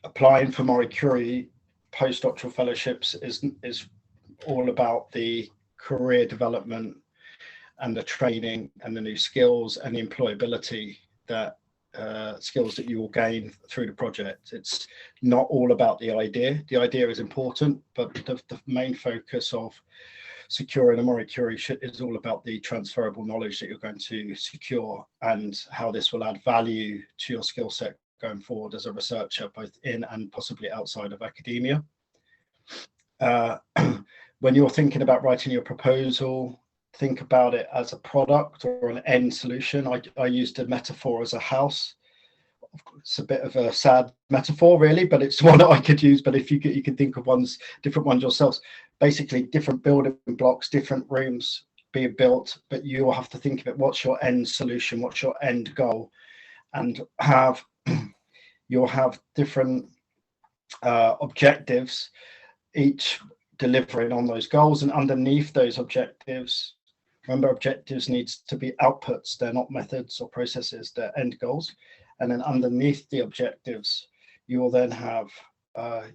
applying for MarieCurie postdoctoral fellowships is all about the career development and the training and the new skills and the employability that skills that you will gain through the project. It's not all about the idea. The idea is important, but the main focus of securing a MarieCurie is all about the transferable knowledge that you're going to secure and how this will add value to your skill set going forward as a researcher, both in and possibly outside of academia. When you're thinking about writing your proposal, think about it as a product or an end solution. I used a metaphor as a house. It's a bit of a sad metaphor, really, but it's one that I could use. But if you can think of different ones yourselves, basically different building blocks, different rooms being built, but you will have to think of it. What's your end solution? What's your end goal? And you'll have different objectives, each delivering on those goals, and underneath those objectives, remember, objectives needs to be outputs. They're not methods or processes, they're end goals. And then underneath the objectives, you will then have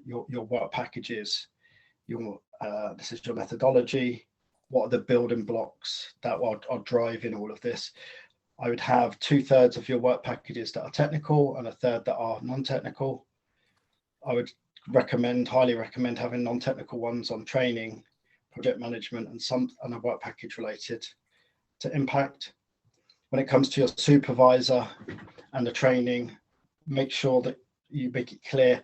your work packages, this is your methodology, what are the building blocks that are driving all of this. I would have 2/3 of your work packages that are technical and 1/3 that are non-technical. I would highly recommend having non-technical ones on training, project management, and a work package related to impact. When it comes to your supervisor and the training, make sure that you make it clear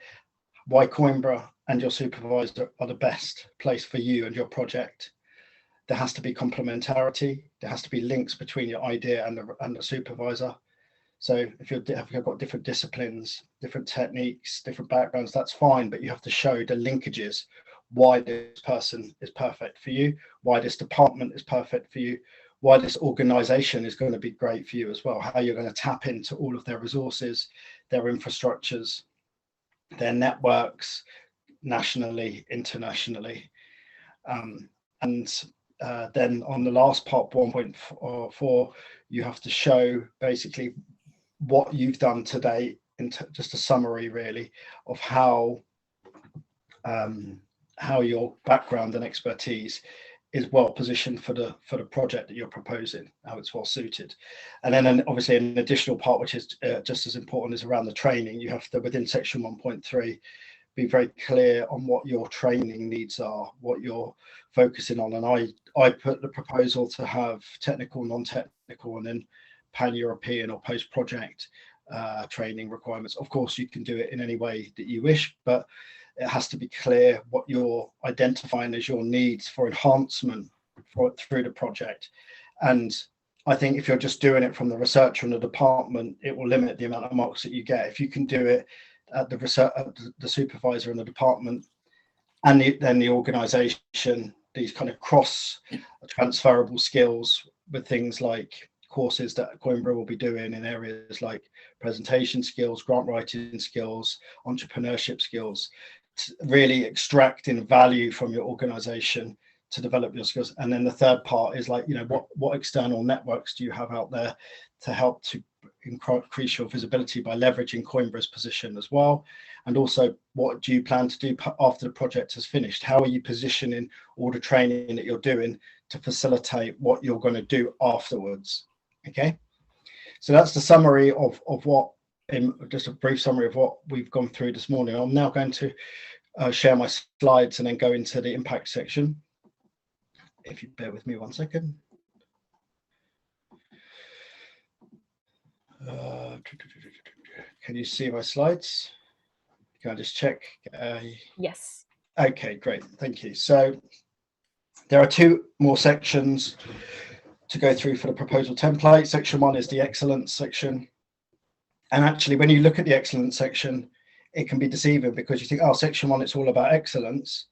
why Coimbra and your supervisor are the best place for you and your project. There has to be complementarity. There has to be links between your idea and the supervisor. So if you've got different disciplines, different techniques, different backgrounds, that's fine, but you have to show the linkages, why this person is perfect for you, why this department is perfect for you, why this organization is going to be great for you as well, how you're going to tap into all of their resources, their infrastructures, their networks, nationally, internationally. Then on the last part, 1.4, you have to show basically what you've done today, just a summary really of how your background and expertise is well positioned for the project that you're proposing, how it's well suited. And then obviously an additional part, which is just as important, is around the training. You have to, within section 1.3, be very clear on what your training needs are, what you're focusing on. And I put the proposal to have technical, non-technical, and then pan-European or post-project training requirements. Of course, you can do it in any way that you wish, but it has to be clear what you're identifying as your needs for enhancement through the project. And I think if you're just doing it from the researcher and the department, it will limit the amount of marks that you get. If you can do it at the supervisor in the department and then the organization, these kind of cross transferable skills with things like courses that Coimbra will be doing in areas like presentation skills, grant writing skills, entrepreneurship skills, really extracting value from your organization to develop your skills. And then the third part is like, what external networks do you have out there to help to increase your visibility by leveraging Coimbra's position as well? And also, what do you plan to do after the project has finished? How are you positioning all the training that you're doing to facilitate what you're going to do afterwards? Okay, so that's the summary of what, just a brief summary of what we've gone through this morning. I'm now going to share my slides and then go into the impact section. If you bear with me 1 second. Can you see my slides? Can I just check? Yes. Okay, great. Thank you. So there are 2 more sections to go through for the proposal template. Section 1 is the excellence section. And actually, when you look at the excellence section, it can be deceiving because you think, oh, section 1, it's all about excellence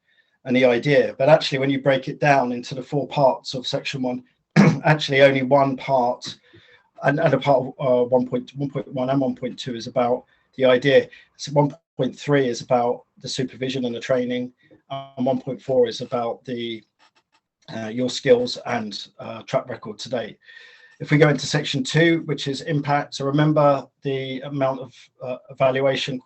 and the idea. But actually, when you break it down into the 4 parts of section 1, actually only one part, and a part of 1.1 and 1.2 is about the idea. So 1.3 is about the supervision and the training, and 1.4 is about the your skills and track record to date. If we go into section 2, which is impact, so remember the amount of evaluation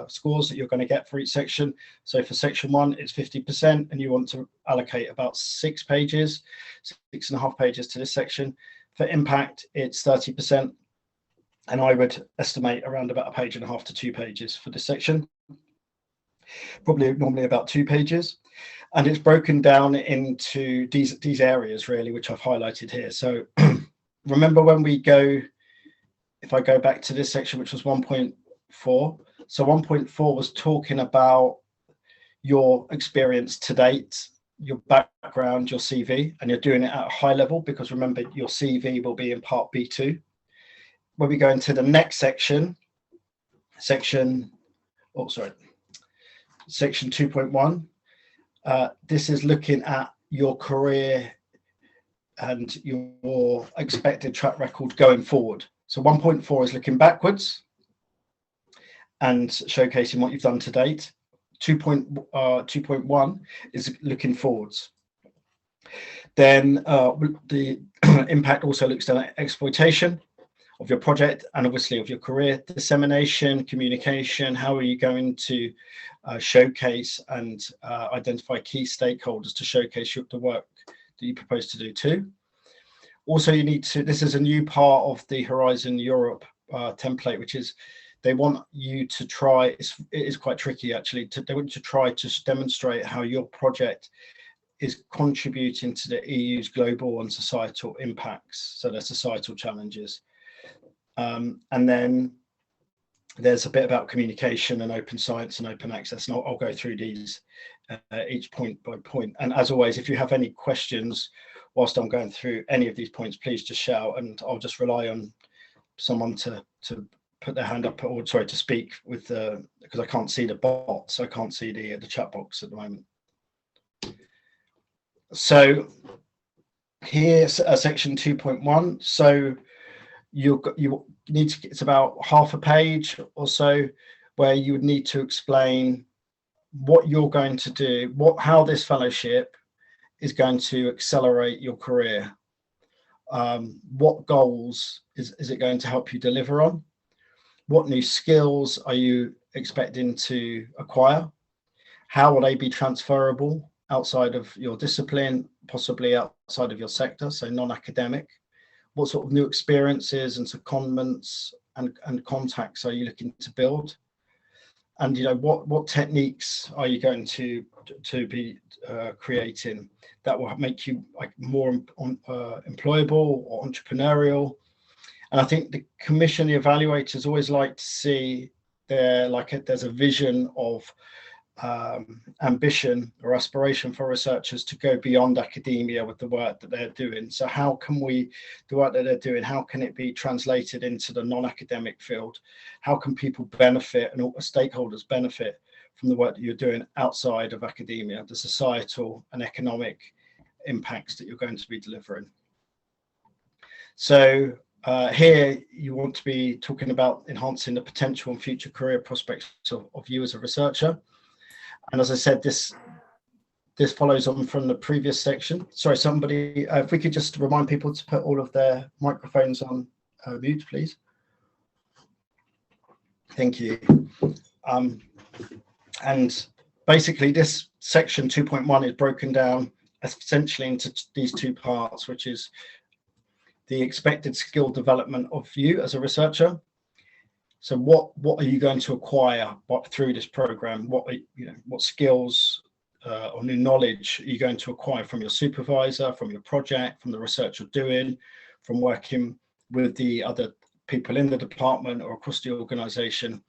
scores that you're going to get for each section. So for section 1, it's 50%, and you want to allocate about 6 pages, 6.5 pages to this section. For impact, it's 30%, and I would estimate around about 1.5 pages to 2 pages for this section. Probably normally about 2 pages. And it's broken down into these areas, really, which I've highlighted here. So remember when we go, if I go back to this section, which was 1.4. So 1.4 was talking about your experience to date, your background, your CV, and you're doing it at a high level, because remember, your CV will be in part B2. When we go into the next section, section 2.1, this is looking at your career and your expected track record going forward. So 1.4 is looking backwards and showcasing what you've done to date. 2.1 is looking forwards. Then the impact also looks at exploitation of your project and obviously of your career, dissemination, communication. How are you going to showcase and identify key stakeholders to showcase the work that you propose to do too? Also, you need to, this is a new part of the Horizon Europe template, which is they want you to try, it is quite tricky actually, they want you to try to demonstrate how your project is contributing to the EU's global and societal impacts, so their societal challenges. And then there's a bit about communication and open science and open access, and I'll go through these each point by point. And as always, if you have any questions whilst I'm going through any of these points, please just shout, and I'll just rely on someone to put their hand up, or sorry, to speak with because I can't see the bot, so I can't see the chat box at the moment. So here's section 2.1. So you need to, it's about half a page or so, where you would need to explain what you're going to do, how this fellowship is going to accelerate your career. What goals is it going to help you deliver on? What new skills are you expecting to acquire? How will they be transferable outside of your discipline, possibly outside of your sector, so non-academic? What sort of new experiences and secondments and contacts are you looking to build? And what techniques are you going to be creating that will make you more employable or entrepreneurial? And I think the commission, the evaluators always like to see there's a vision of ambition or aspiration for researchers to go beyond academia with the work that they're doing. So how can the work that they're doing, how can it be translated into the non-academic field? How can people benefit and all stakeholders benefit from the work that you're doing outside of academia, the societal and economic impacts that you're going to be delivering? So here you want to be talking about enhancing the potential and future career prospects of you as a researcher. And as I said, this follows on from the previous section. Sorry, somebody, if we could just remind people to put all of their microphones on mute, please. Thank you. And basically this section 2.1 is broken down essentially into these two parts, which is the expected skill development of you as a researcher. So what are you going to acquire through this program? What skills or new knowledge are you going to acquire from your supervisor, from your project, from the research you're doing, from working with the other people in the department or across the organization?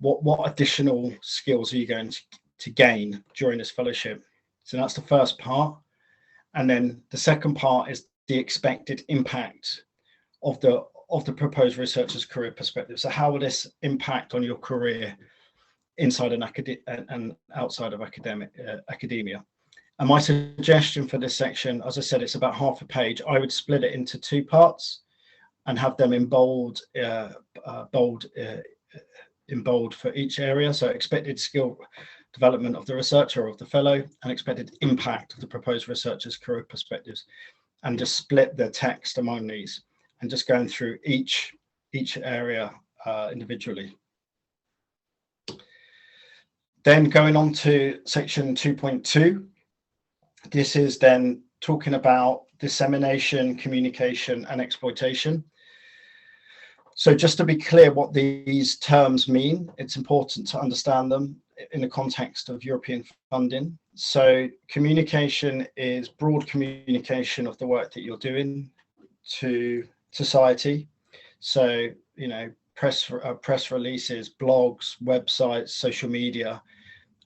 What additional skills are you going to gain during this fellowship? So that's the first part. And then the second part is the expected impact of the proposed researcher's career perspective. So how will this impact on your career inside and outside of academia? And my suggestion for this section, as I said, it's about half a page. I would split it into two parts and have them in bold for each area. So expected skill development of the researcher or of the fellow, and expected impact of the proposed researcher's career perspectives, and just split the text among these. and just going through each area individually. Then going on to section 2.2, this is then talking about dissemination, communication, and exploitation. So just to be clear what these terms mean, it's important to understand them in the context of European funding. So communication is broad communication of the work that you're doing to society. So, you know, press releases, blogs, websites, social media,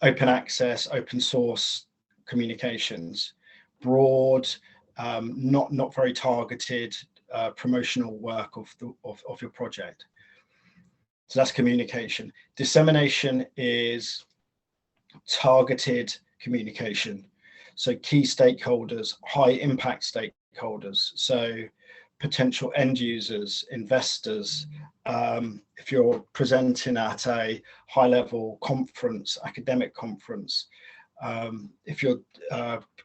open access, open source communications, broad, not very targeted promotional work of your project. So that's communication. Dissemination is targeted communication. So key stakeholders, high impact stakeholders. So potential end users, investors. If you're presenting at a high level conference, academic conference, if you're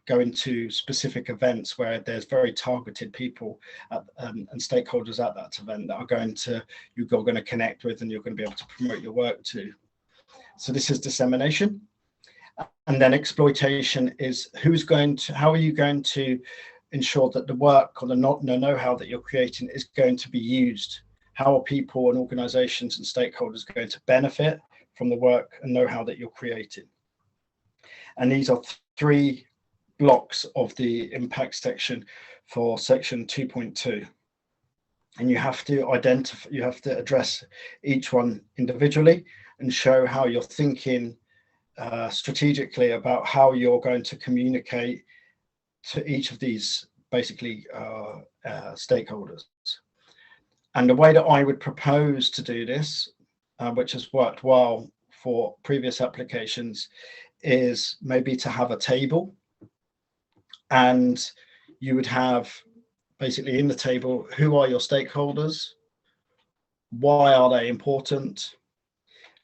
going to specific events where there's very targeted people and stakeholders at that event that you're going to connect with and you're going to be able to promote your work to. So this is dissemination. And then exploitation is how are you going to ensure that the work or the know-how that you're creating is going to be used? How are people and organizations and stakeholders going to benefit from the work and know-how that you're creating? And these are 3 blocks of the impact section for section 2.2. And you have to address each one individually and show how you're thinking strategically about how you're going to communicate to each of these basically stakeholders. And the way that I would propose to do this, which has worked well for previous applications, is maybe to have a table, and you would have basically in the table, who are your stakeholders, why are they important,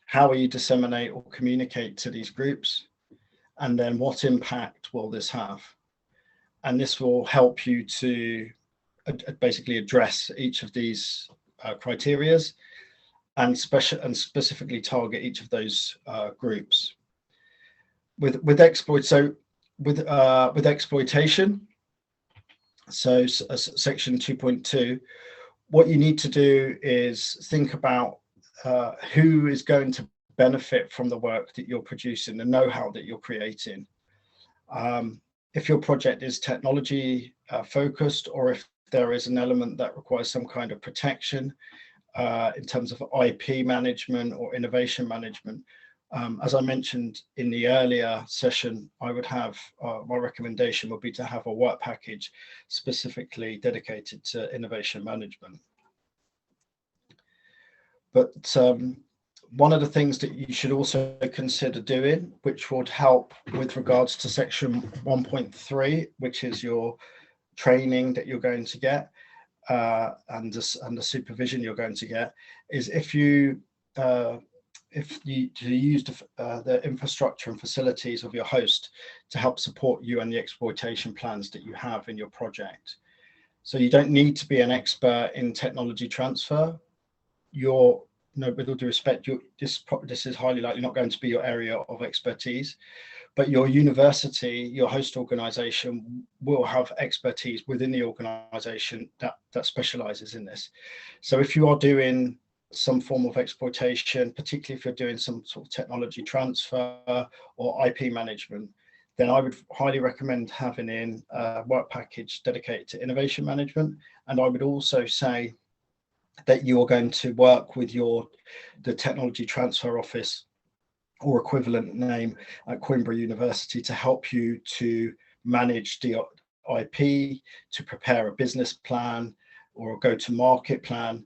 how will you disseminate or communicate to these groups, and then what impact will this have? And this will help you to basically address each of these criterias and specifically target each of those groups. With exploitation, so section 2.2, what you need to do is think about who is going to benefit from the work that you're producing, the know-how that you're creating. If your project is technology focused, or if there is an element that requires some kind of protection in terms of IP management or innovation management, as I mentioned in the earlier session, I would have my recommendation would be to have a work package specifically dedicated to innovation management. But one of the things that you should also consider doing, which would help with regards to section 1.3, which is your training that you're going to get and the supervision you're going to get, is if you use the infrastructure and facilities of your host to help support you and the exploitation plans that you have in your project. So you don't need to be an expert in technology transfer. With all due respect, this is highly likely not going to be your area of expertise, but your university, your host organization will have expertise within the organization that specializes in this. So if you are doing some form of exploitation, particularly if you're doing some sort of technology transfer or IP management, then I would highly recommend having in a work package dedicated to innovation management. And I would also say that you're going to work with the technology transfer office or equivalent name at Coimbra University to help you to manage the IP, to prepare a business plan or a go-to-market plan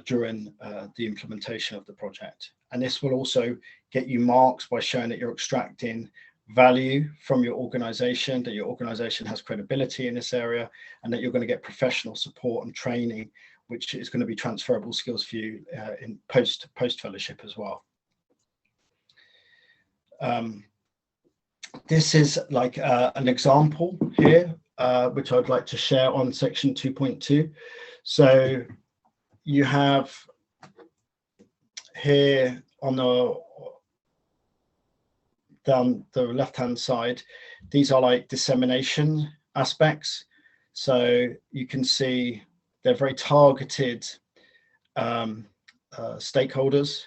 during the implementation of the project. And this will also get you marks by showing that you're extracting value from your organization, that your organization has credibility in this area, and that you're going to get professional support and training, which is going to be transferable skills for you in post fellowship as well. This is like an example here, which I'd like to share on section 2.2. So you have here on down the left hand side, these are like dissemination aspects. So you can see they're very targeted stakeholders,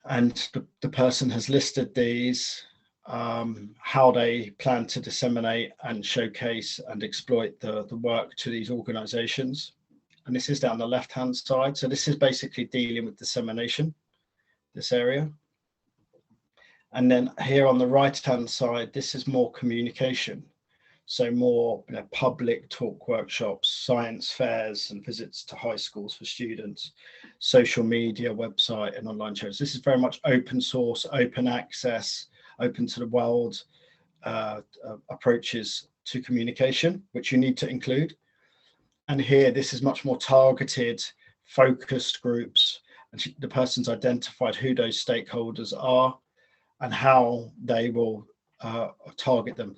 and the person has listed these, how they plan to disseminate and showcase and exploit the work to these organizations. And this is down the left hand side. So this is basically dealing with dissemination, this area. And then here on the right hand side, this is more communication. So more public talk workshops, science fairs and visits to high schools for students, social media, website and online shows. This is very much open source, open access, open to the world approaches to communication, which you need to include. And here, this is much more targeted, focused groups. And the person's identified who those stakeholders are and how they will target them.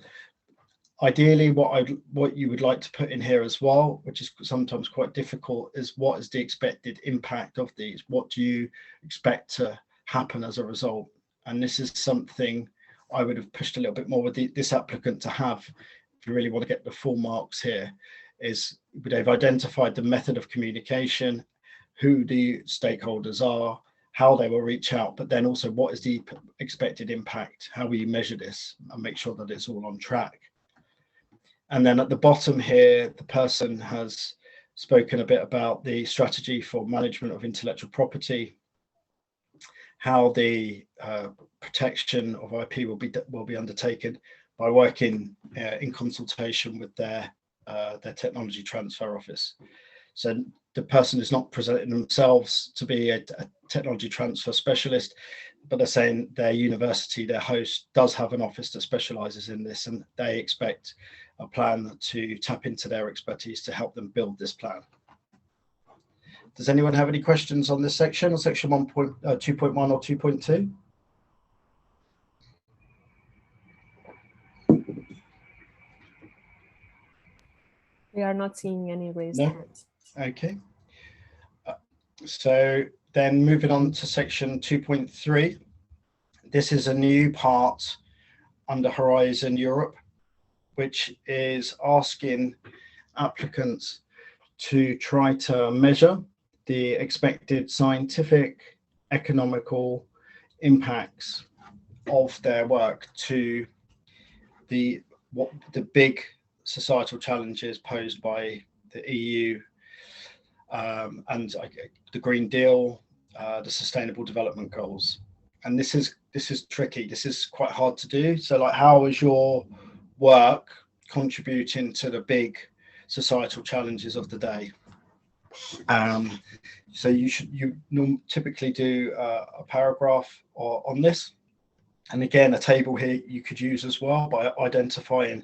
Ideally, what you would like to put in here as well, which is sometimes quite difficult, is what is the expected impact of these? What do you expect to happen as a result? And this is something I would have pushed a little bit more with this applicant to have, if you really want to get the full marks here, is they've identified the method of communication, who the stakeholders are, how they will reach out, but then also what is the expected impact? How will you measure this and make sure that it's all on track? And then at the bottom here, the person has spoken a bit about the strategy for management of intellectual property, how the protection of IP will be undertaken by working in consultation with their technology transfer office. So the person is not presenting themselves to be a technology transfer specialist, but they're saying their university, their host, does have an office that specializes in this, and they expect a plan to tap into their expertise to help them build this plan. Does anyone have any questions on this section, or section 2.1 or 2.2? We are not seeing any raised hands. Okay. So then moving on to section 2.3. This is a new part under Horizon Europe, which is asking applicants to try to measure the expected scientific, economical impacts of their work to the big societal challenges posed by the EU and the Green Deal, the Sustainable Development Goals. And this is tricky. This is quite hard to do. So, like, how is your work contributing to the big societal challenges of the day? So you typically do a paragraph on this. And again, a table here you could use as well by identifying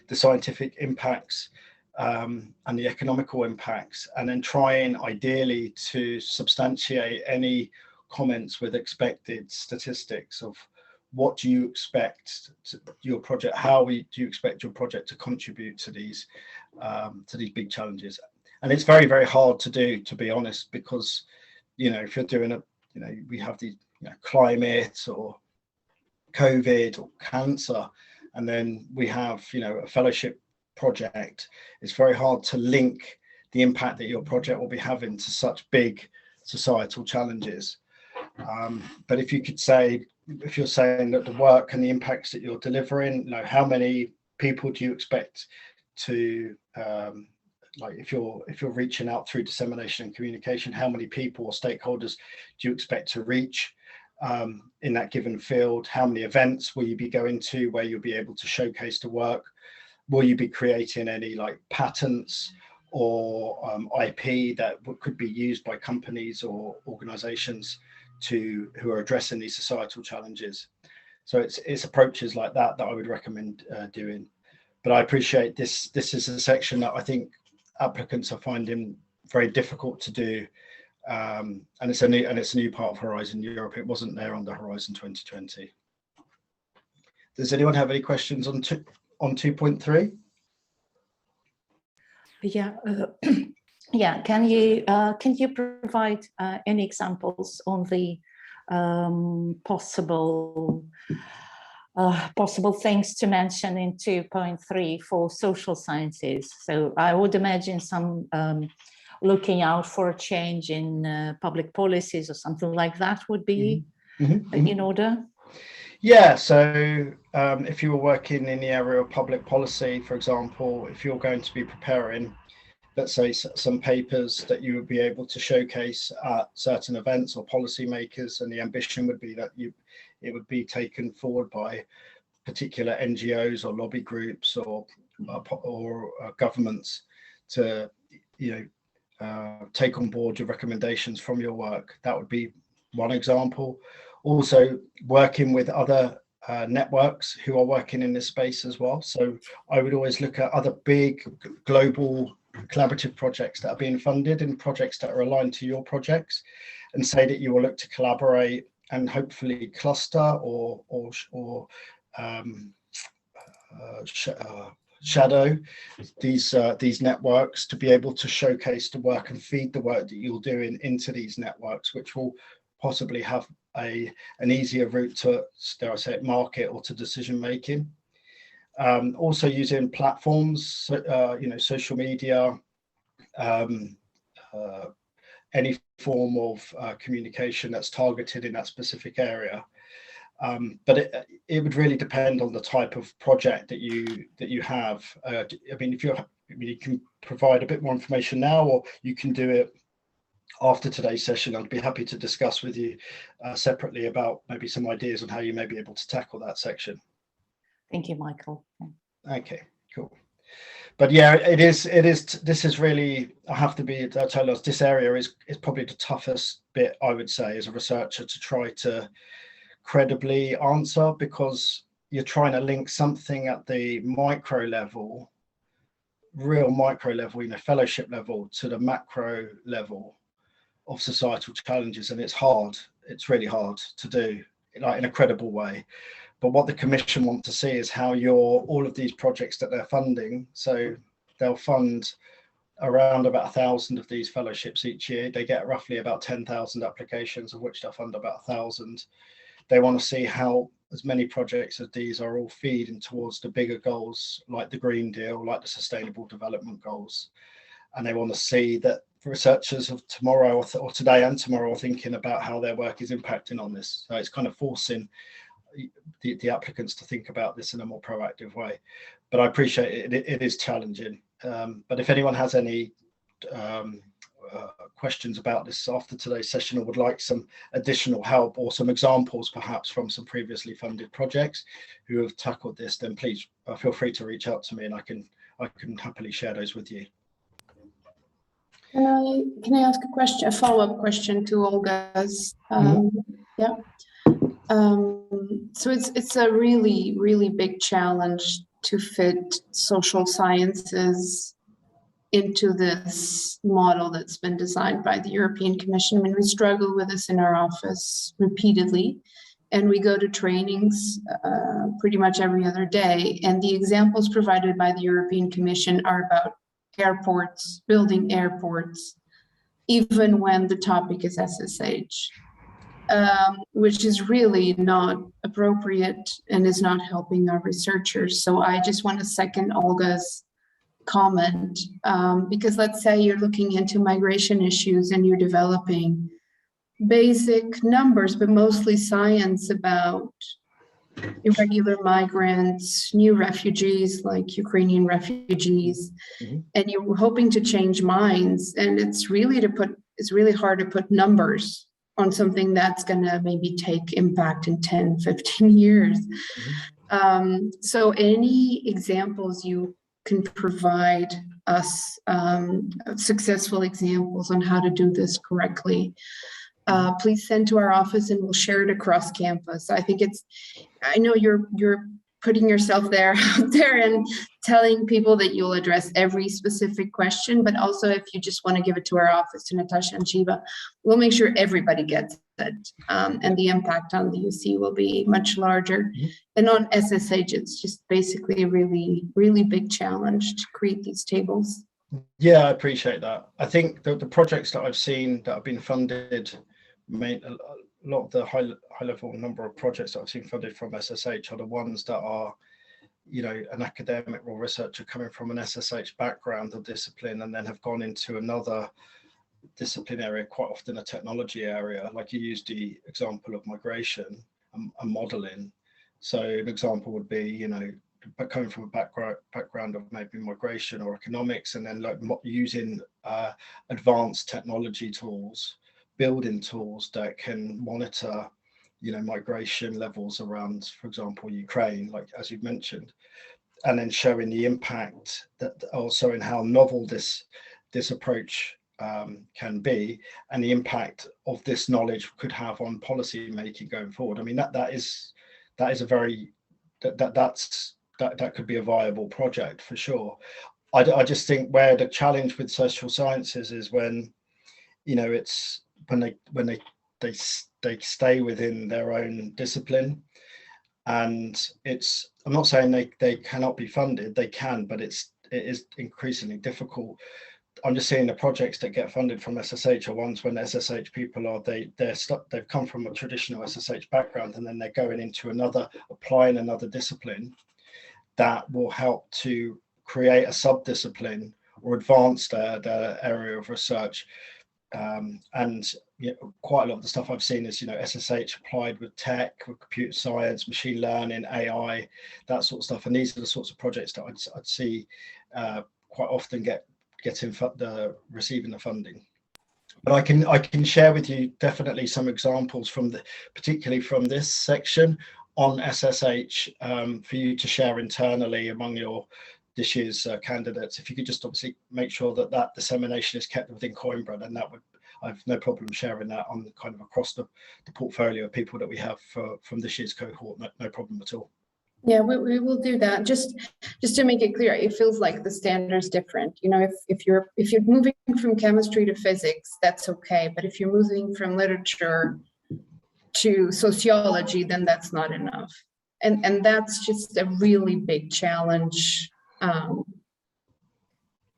the scientific impacts and the economical impacts, and then trying ideally to substantiate any comments with expected statistics of what do you expect your project, how do you expect your project to contribute to these big challenges. And it's very, very hard to do, to be honest, because, if you're doing we have the climate or COVID or cancer, and then we have, a fellowship project. It's very hard to link the impact that your project will be having to such big societal challenges. But if you could say, if you're saying that the work and the impacts that you're delivering, how many people do you expect to, if you're reaching out through dissemination and communication, how many people or stakeholders do you expect to reach in that given field? How many events will you be going to where you'll be able to showcase the work? Will you be creating any patents or IP that could be used by companies or organizations who are addressing these societal challenges? So it's approaches like that I would recommend doing. But I appreciate this is a section that I think applicants are finding very difficult to do, and it's a new part of Horizon Europe. It wasn't there under Horizon 2020. Does anyone have any questions on 2.3? Yeah. Yeah. Can you provide any examples on the possible things to mention in 2.3 for social sciences? So I would imagine some looking out for a change in public policies or something like that would be in order. Yeah, so if you were working in the area of public policy, for example, if you're going to be preparing, let's say, some papers that you would be able to showcase at certain events or policymakers, and the ambition would be that it would be taken forward by particular NGOs or lobby groups or governments to, take on board your recommendations from your work. That would be one example. Also, working with other networks who are working in this space as well. So I would always look at other big global collaborative projects that are being funded and projects that are aligned to your projects, and say that you will look to collaborate and hopefully cluster or shadow these networks to be able to showcase the work and feed the work that you're doing into these networks, which will possibly have an easier route to, dare I say it, market or to decision making. Also using platforms, social media, any form of communication that's targeted in that specific area. But it would really depend on the type of project that you have. You can provide a bit more information now, or you can do it after today's session. I'd be happy to discuss with you separately about maybe some ideas on how you may be able to tackle that section. Thank you, Michael. Okay, cool. But yeah, it is. This is really. I have to be totally honest. This area is probably the toughest bit, I would say, as a researcher, to try to credibly answer, because you're trying to link something at the micro level, real micro level, fellowship level, to the macro level of societal challenges, and it's hard. It's really hard to do, like, in a credible way. But what the Commission want to see is how all of these projects that they're funding. So they'll fund around about 1,000 of these fellowships each year. They get roughly about 10,000 applications, of which they'll fund about 1,000. They want to see how as many projects as these are all feeding towards the bigger goals, like the Green Deal, like the Sustainable Development Goals. And they want to see that researchers of tomorrow or today and tomorrow are thinking about how their work is impacting on this. So it's kind of forcing the applicants to think about this in a more proactive way. But I appreciate it is challenging. But if anyone has any questions about this after today's session, or would like some additional help or some examples perhaps from some previously funded projects who have tackled this, then please feel free to reach out to me, and I can happily share those with you. Can I ask a follow-up question to Olga's? Yeah. So it's a really, really big challenge to fit social sciences into this model that's been designed by the European Commission. I mean, we struggle with this in our office repeatedly, and we go to trainings pretty much every other day. And the examples provided by the European Commission are about airports, building airports, even when the topic is SSH. Which is really not appropriate and is not helping our researchers. So I just want to second Olga's comment, because let's say you're looking into migration issues and you're developing basic numbers, but mostly science about irregular migrants, new refugees like Ukrainian refugees, and you're hoping to change minds. And it's really hard to put numbers on something that's going to maybe take impact in 10, 15 years. So any examples you can provide us, successful examples on how to do this correctly, please send to our office and we'll share it across campus. I know you're putting yourself out there and telling people that you'll address every specific question, but also if you just want to give it to our office, to Natasha and Shiva, we'll make sure everybody gets it. And the impact on the UC will be much larger. And on SSH, it's just basically a really, really big challenge to create these tables. Yeah, I appreciate that. I think the projects that I've seen that have been funded, a lot of the high level number of projects that I've seen funded from SSH are the ones that are, you know, an academic or researcher coming from an SSH background or discipline and then have gone into another discipline area, quite often a technology area. Like you used the example of migration and modeling. So an example would be, you know, coming from a background of maybe migration or economics, and then like using advanced technology tools, building tools that can monitor, you know, migration levels around, for example, Ukraine, like as you've mentioned, and then showing the impact that also in how novel this approach can be, and the impact of this knowledge could have on policy making going forward. I mean, that is a very that could be a viable project for sure. I just think where the challenge with social sciences is when, you know, it's when they stay within their own discipline, and it's, I'm not saying they cannot be funded, they can, but it is increasingly difficult. I'm just seeing the projects that get funded from SSH are ones when SSH people are they've come from a traditional SSH background, and then they're going into applying another discipline that will help to create a sub-discipline or advance their area of research. And you know, quite a lot of the stuff I've seen is, you know, SSH applied with tech, with computer science, machine learning, AI, that sort of stuff. And these are the sorts of projects that I'd see quite often receiving the funding. But I can share with you definitely some examples particularly from this section on SSH for you to share internally among your this year's candidates. If you could just obviously make sure that dissemination is kept within Coimbra, then I've no problem sharing that on kind of across the portfolio of people that we have from this year's cohort. No problem at all. Yeah, we will do that. Just to make it clear, it feels like the standard's different. You know, if you're moving from chemistry to physics, that's okay. But if you're moving from literature to sociology, then that's not enough. And that's just a really big challenge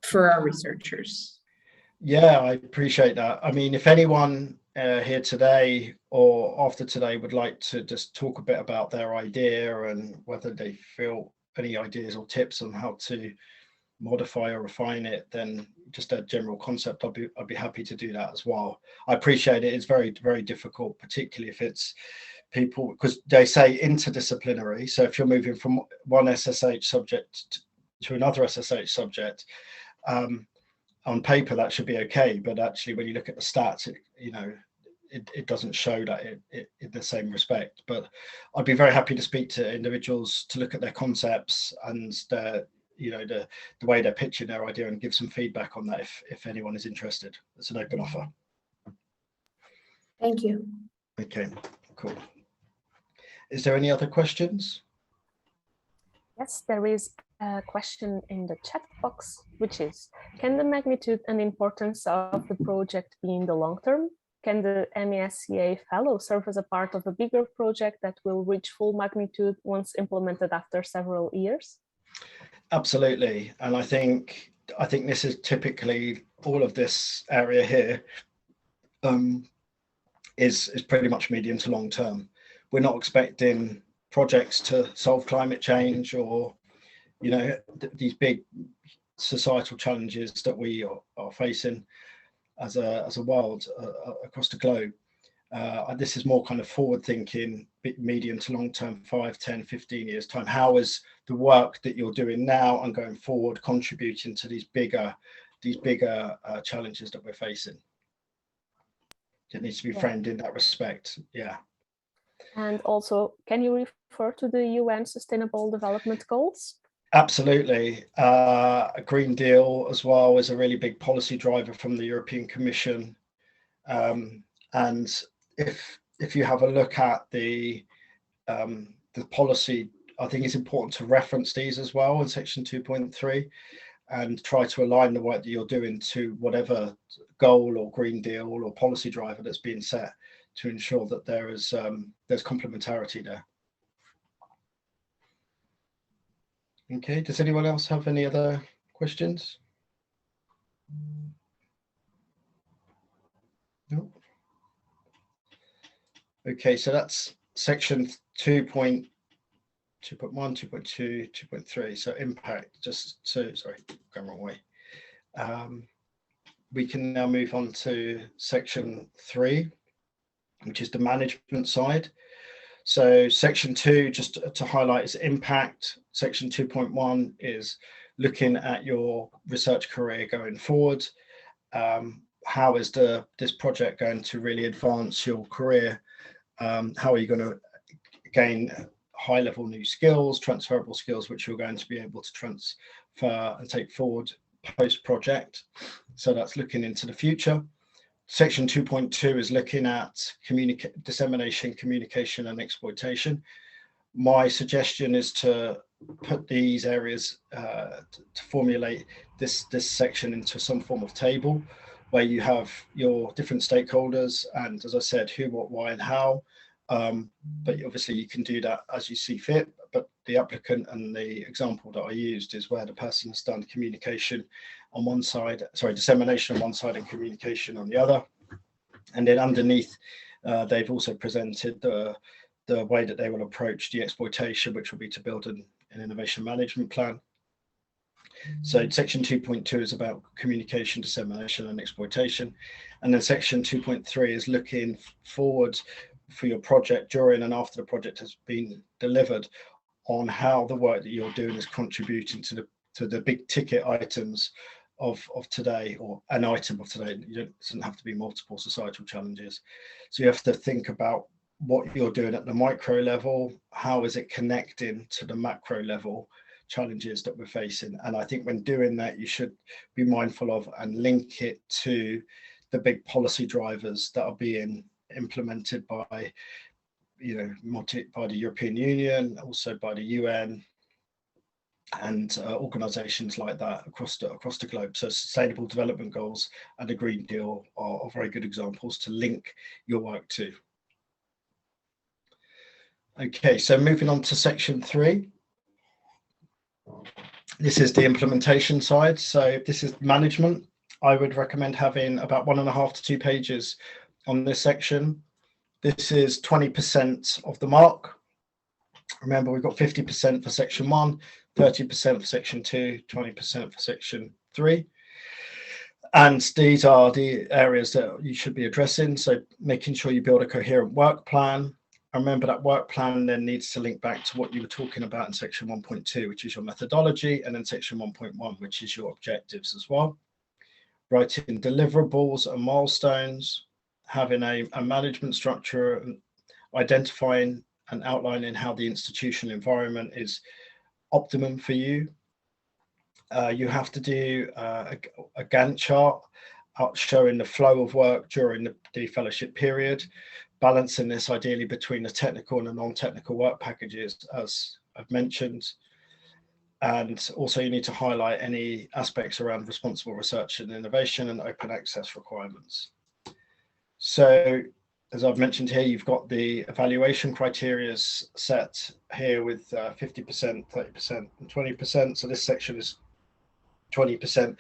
for our researchers. Yeah, I appreciate that. I mean, if anyone here today or after today would like to just talk a bit about their idea and whether they feel any ideas or tips on how to modify or refine it, then just a general concept, I'd be happy to do that as well. I appreciate it. It's very, very difficult, particularly if it's people, because they say interdisciplinary. So if you're moving from one SSH subject to another SSH subject, on paper that should be okay, but actually when you look at the stats, it doesn't show that in the same respect. But I'd be very happy to speak to individuals to look at their concepts and the way they're pitching their idea and give some feedback on that if anyone is interested. It's an open offer. Thank you. Okay, cool. Is there any other questions? Yes, there is a question in the chat box, which is, can the magnitude and importance of the project be in the long term? Can the MasterClass fellow serve as a part of a bigger project that will reach full magnitude once implemented after several years? Absolutely. And I think this is typically all of this area here is pretty much medium to long term. We're not expecting projects to solve climate change or these big societal challenges that we are facing as a world across the globe. This is more kind of forward thinking, medium to long term, 5, 10, 15 years time. How is the work that you're doing now and going forward contributing to these bigger challenges that we're facing? It needs to be framed in that respect. Yeah. And also, can you refer to the UN Sustainable Development Goals? Absolutely. A Green Deal as well is a really big policy driver from the European Commission. And if you have a look at the policy, I think it's important to reference these as well in section 2.3 and try to align the work that you're doing to whatever goal or Green Deal or policy driver that's being set to ensure that there's complementarity there. Okay, does anyone else have any other questions? No. Okay, so that's section 2.1, 2.2, 2.3. So impact, just so, sorry, going the wrong way. We can now move on to section 3, which is the management side. So section 2, just to highlight, is impact. Section 2.1 is looking at your research career going forward. How is this project going to really advance your career? How are you going to gain high-level new skills, transferable skills, which you're going to be able to transfer and take forward post-project? So that's looking into the future. Section 2.2 is looking at dissemination, communication, and exploitation. My suggestion is to put these areas to formulate this section into some form of table where you have your different stakeholders and, as I said, who, what, why, and how. But obviously you can do that as you see fit. But the applicant and the example that I used is where the person has done communication on one side, dissemination on one side and communication on the other. And then underneath, they've also presented the way that they will approach the exploitation, which will be to build an innovation management plan. So section 2.2 is about communication, dissemination, and exploitation. And then section 2.3 is looking forward for your project during and after the project has been delivered on how the work that you're doing is contributing to the big ticket items of today, or an item of today. It doesn't have to be multiple societal challenges. So you have to think about what you're doing at the micro level, how is it connecting to the macro level challenges that we're facing. And I think when doing that, you should be mindful of and link it to the big policy drivers that are being implemented by, by the European Union, also by the UN, and organizations like that across the globe. So Sustainable Development Goals and the Green Deal are very good examples to link your work to. Okay, so moving on to section 3. This is the implementation side. So this is management. I would recommend having about 1.5 to 2 pages on this section. This is 20% of the mark. Remember, we've got 50% for section 1, 30% for section 2, 20% for section 3. And these are the areas that you should be addressing. So making sure you build a coherent work plan. And remember, that work plan then needs to link back to what you were talking about in section 1.2, which is your methodology, and then section 1.1, which is your objectives as well. Writing deliverables and milestones, having a management structure, identifying and outlining how the institutional environment is optimum for you. You have to do a Gantt chart showing the flow of work during the fellowship period, balancing this ideally between the technical and the non-technical work packages, as I've mentioned. And also you need to highlight any aspects around responsible research and innovation and open access requirements. So as I've mentioned here, you've got the evaluation criteria set here with 50%, 30%, and 20%. So this section is 20%.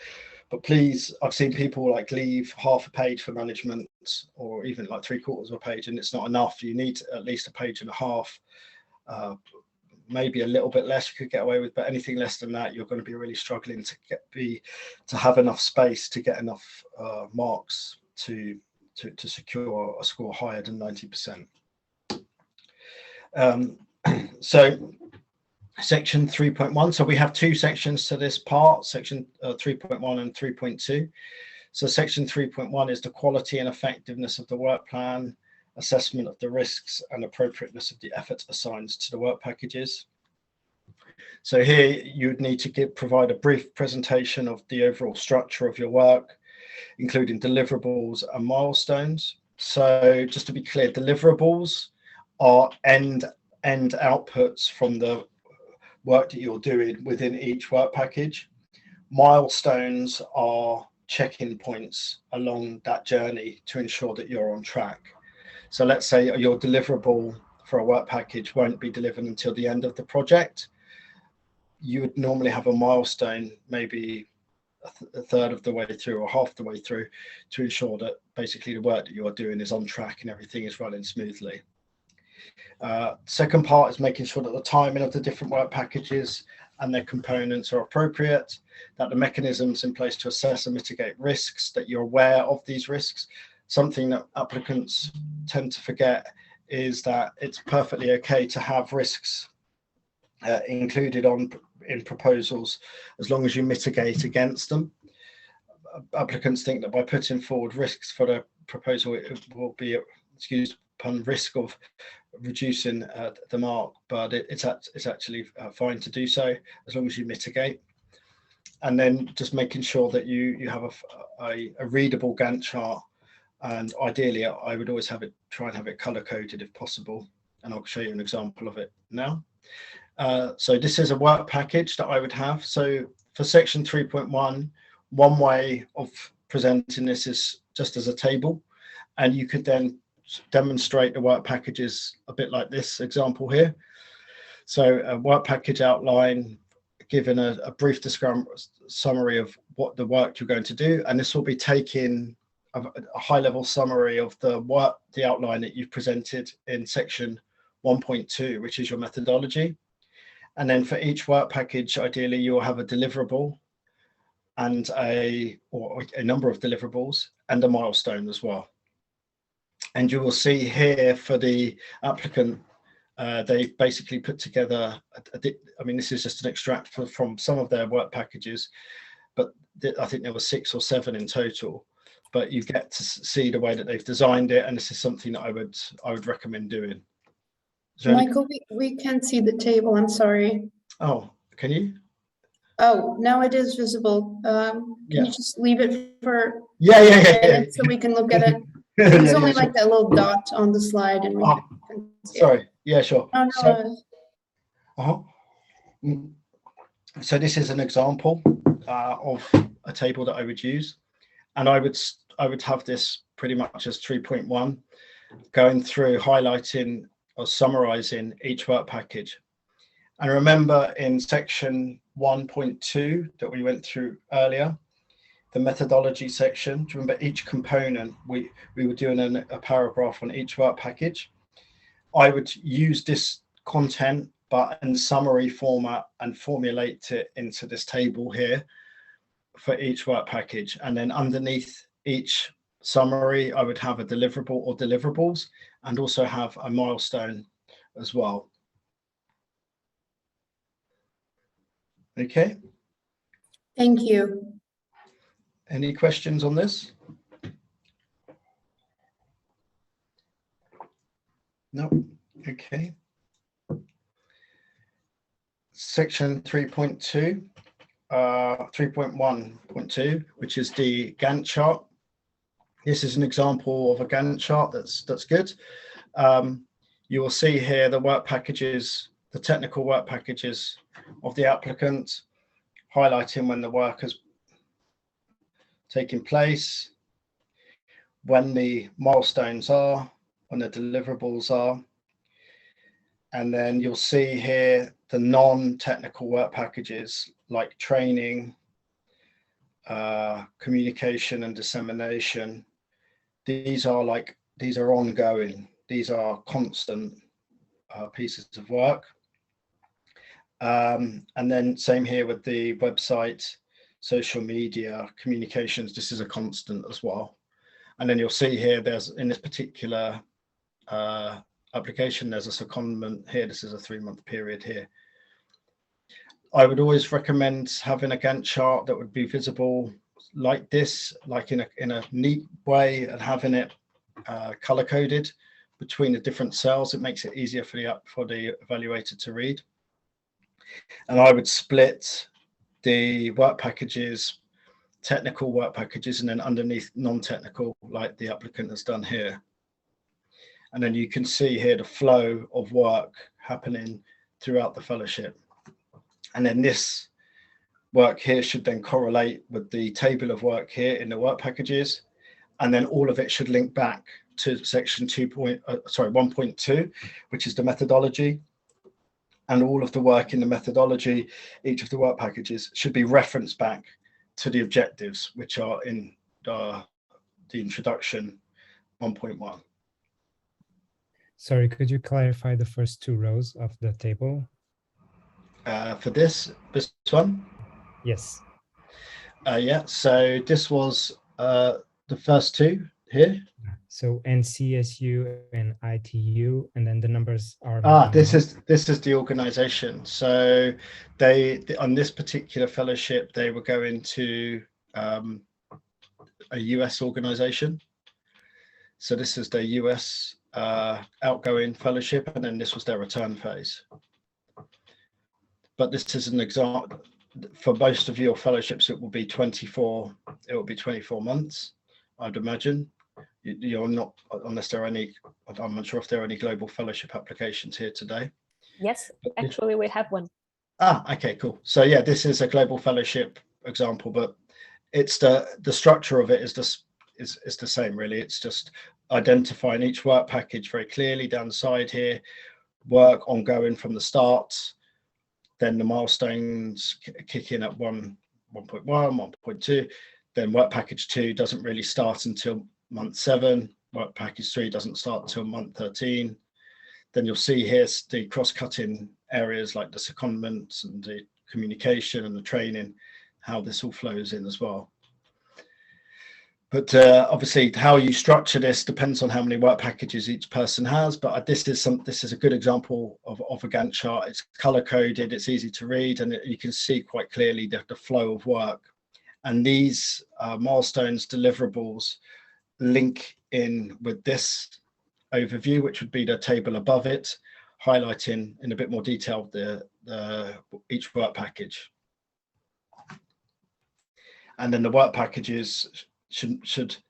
But please, I've seen people leave half a page for management, or even 3/4 of a page, and it's not enough. You need at least 1.5 pages. Maybe a little bit less you could get away with, but anything less than that, you're going to be really struggling to have enough space to get enough marks to secure a score higher than 90%. So section 3.1. So we have 2 sections to this part, section 3.1 and 3.2. So section 3.1 is the quality and effectiveness of the work plan, assessment of the risks and appropriateness of the effort assigned to the work packages. So here you would need to provide a brief presentation of the overall structure of your work, including deliverables and milestones. So just to be clear, deliverables are end outputs from the work that you're doing within each work package. Milestones are check-in points along that journey to ensure that you're on track. So let's say your deliverable for a work package won't be delivered until the end of the project. You would normally have a milestone maybe a third of the way through or half the way through, to ensure that basically the work that you are doing is on track and everything is running smoothly. Second part is making sure that the timing of the different work packages and their components are appropriate, that the mechanisms in place to assess and mitigate risks, that you're aware of these risks. Something that applicants tend to forget is that it's perfectly okay to have risks included in proposals as long as you mitigate against them. Applicants think that by putting forward risks for the proposal, it will be, excuse pun, risk of reducing the mark, but it's actually fine to do so as long as you mitigate. And then just making sure that you have a readable Gantt chart, and ideally I would always try and have it color coded if possible, and I'll show you an example of it now. So this is a work package that I would have. So for section 3.1, one way of presenting this is just as a table, and you could then demonstrate the work packages a bit like this example here. So a work package outline, given a brief summary of what the work you're going to do, and this will be taking a high-level summary of the outline that you've presented in section 1.2, which is your methodology. And then for each work package, ideally you will have a deliverable and a number of deliverables and a milestone as well. And you will see here for the applicant, they basically put together, I mean, this is just an extract from some of their work packages, but I think there were 6 or 7 in total. But you get to see the way that they've designed it, and this is something that I would recommend doing. Michael, we can't see the table, I'm sorry. Oh, can you? Oh, now it is visible. Can you just leave it for yeah. So we can look at it? It's only like that little dot on the slide, and we can see sorry. it. Yeah, sure. Oh, no. So this is an example of a table that I would use, and I would have this pretty much as 3.1, going through highlighting or summarizing each work package. And remember in section 1.2 that we went through earlier, the methodology section, do you remember each component, we were doing a paragraph on each work package. I would use this content but in summary format and formulate it into this table here for each work package. And then underneath each summary, I would have a deliverable or deliverables, and also have a milestone as well. Okay. Thank you. Any questions on this? No. Okay. Section 3.2, 3.1.2, which is the Gantt chart. This is an example of a Gantt chart that's good. You will see here the work packages, the technical work packages of the applicant, highlighting when the work has taken place, when the milestones are, when the deliverables are. And then you'll see here the non-technical work packages like training, communication and dissemination. These are ongoing. These are constant pieces of work. And then same here with the website, social media, communications. This is a constant as well. And then you'll see here, there's in this particular application, there's a secondment here. This is a 3-month period here. I would always recommend having a Gantt chart that would be visible like this, like in a neat way, and having it color coded between the different cells. It makes it easier for the evaluator to read. And I would split the work packages, technical work packages, and then underneath non-technical, like the applicant has done here. And then you can see here the flow of work happening throughout the fellowship. And then this work here should then correlate with the table of work here in the work packages. And then all of it should link back to section 1.2, which is the methodology. And all of the work in the methodology, each of the work packages should be referenced back to the objectives, which are in the introduction 1.1. Sorry, could you clarify the first 2 rows of the table? For this one? Yes. Yeah, so this was the first 2 here. So NCSU and ITU, and then the numbers are. This is the organization. So they on this particular fellowship, they were going to a US organization. So this is the US outgoing fellowship, and then this was their return phase. But this is an example. For most of your fellowships, it will be 24 months, I'd imagine. You're not, unless there are any, I'm not sure if there are any global fellowship applications here today. Yes, actually we have one. Okay, cool. So yeah, this is a global fellowship example, but it's the structure of it is the same really. It's just identifying each work package very clearly down the side here, work ongoing from the start, then the milestones kick in at 1.1, 1.2, then work package 2 doesn't really start until month 7, work package 3 doesn't start until month 13. Then you'll see here the cross-cutting areas like the secondments and the communication and the training, how this all flows in as well. But obviously how you structure this depends on how many work packages each person has. But this is a good example of a Gantt chart. It's color coded, it's easy to read, and you can see quite clearly the flow of work. And these milestones, deliverables, link in with this overview, which would be the table above it, highlighting in a bit more detail each work package. And then the work packages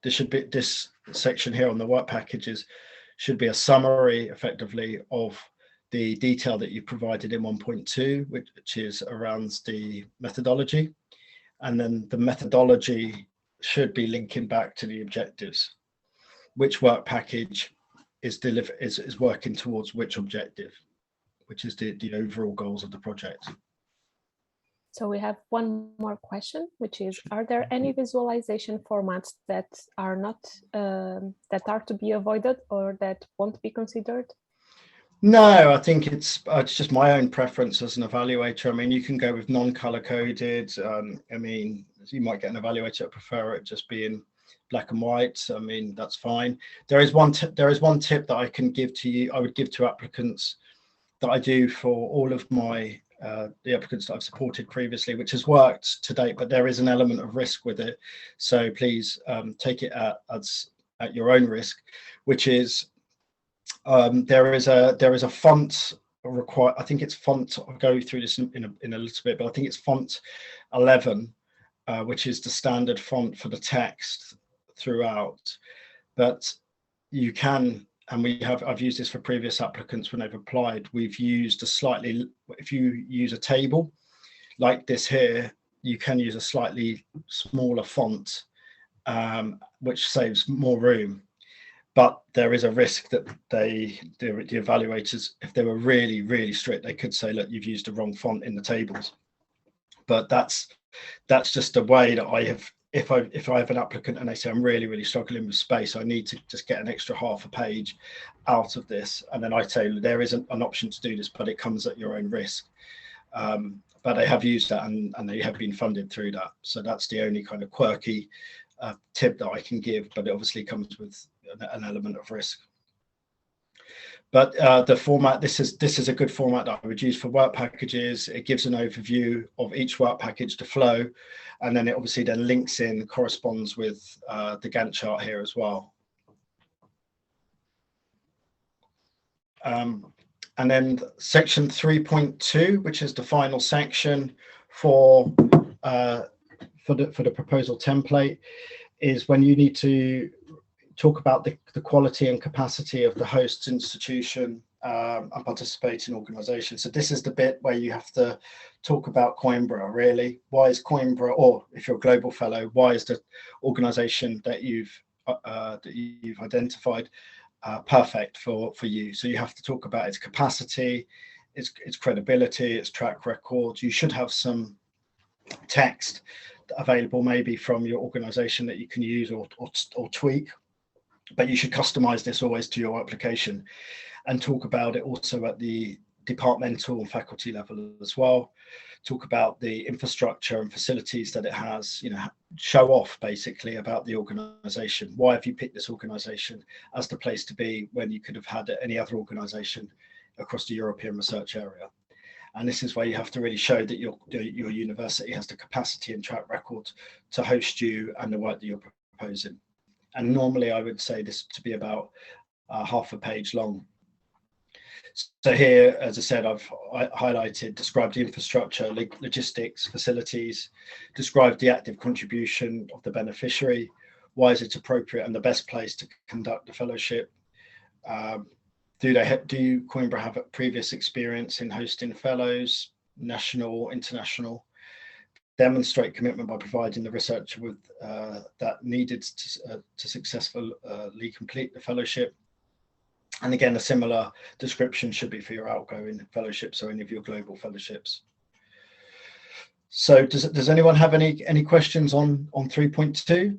this section here on the work packages should be a summary effectively of the detail that you provided in 1.2, which is around the methodology. And then the methodology should be linking back to the objectives. Which work package is working towards which objective, which is the overall goals of the project. So we have one more question, which is: are there any visualization formats that are not that are to be avoided or that won't be considered? No, I think it's just my own preference as an evaluator. I mean, you can go with non-color coded. I mean, you might get an evaluator that prefer it just being black and white. I mean, that's fine. There is one tip that I can give to you. I would give to applicants that I do for all of my the applicants that I've supported previously, which has worked to date, but there is an element of risk with it. So please take it at your own risk, which is there is a font required. I think it's font. I'll go through this in a little bit, but I think it's font 11, which is the standard font for the text throughout. But you can, and I've used this for previous applicants when they've applied. We've used if you use a table like this here, you can use a slightly smaller font, which saves more room. But there is a risk that the evaluators, if they were really, really strict, they could say, look, you've used the wrong font in the tables. But that's just the way that I have. If I have an applicant and they say I'm really, really struggling with space, I need to just get an extra half a page out of this, and then I say there isn't an option to do this, but it comes at your own risk. But they have used that and they have been funded through that. So that's the only kind of quirky tip that I can give, but it obviously comes with an element of risk. But the format, this is a good format that I would use for work packages. It gives an overview of each work package to flow, and then it obviously then links in, corresponds with the Gantt chart here as well. And then section 3.2, which is the final section for the proposal template, is when you need to talk about the quality and capacity of the host institution and participating organization. So this is the bit where you have to talk about Coimbra, really. Why is Coimbra, or if you're a global fellow, why is the organization that you've identified perfect for you? So you have to talk about its capacity, its credibility, its track record. You should have some text available maybe from your organization that you can use or tweak, but you should customize this always to your application, and talk about it also at the departmental and faculty level as well. Talk about the infrastructure and facilities that it has, you know, show off basically about the organization. Why have you picked this organization as the place to be when you could have had any other organization across the European research area? And this is where you have to really show that your university has the capacity and track record to host you and the work that you're proposing. And normally I would say this to be about half a page long. So here, as I said, I've highlighted, described the infrastructure, logistics, facilities, described the active contribution of the beneficiary, why is it appropriate and the best place to conduct the fellowship. Do Coimbra have a previous experience in hosting fellows, national, international? Demonstrate commitment by providing the researcher with that needed to successfully complete the fellowship. And again, a similar description should be for your outgoing fellowships or any of your global fellowships. So does anyone have any questions on 3.2?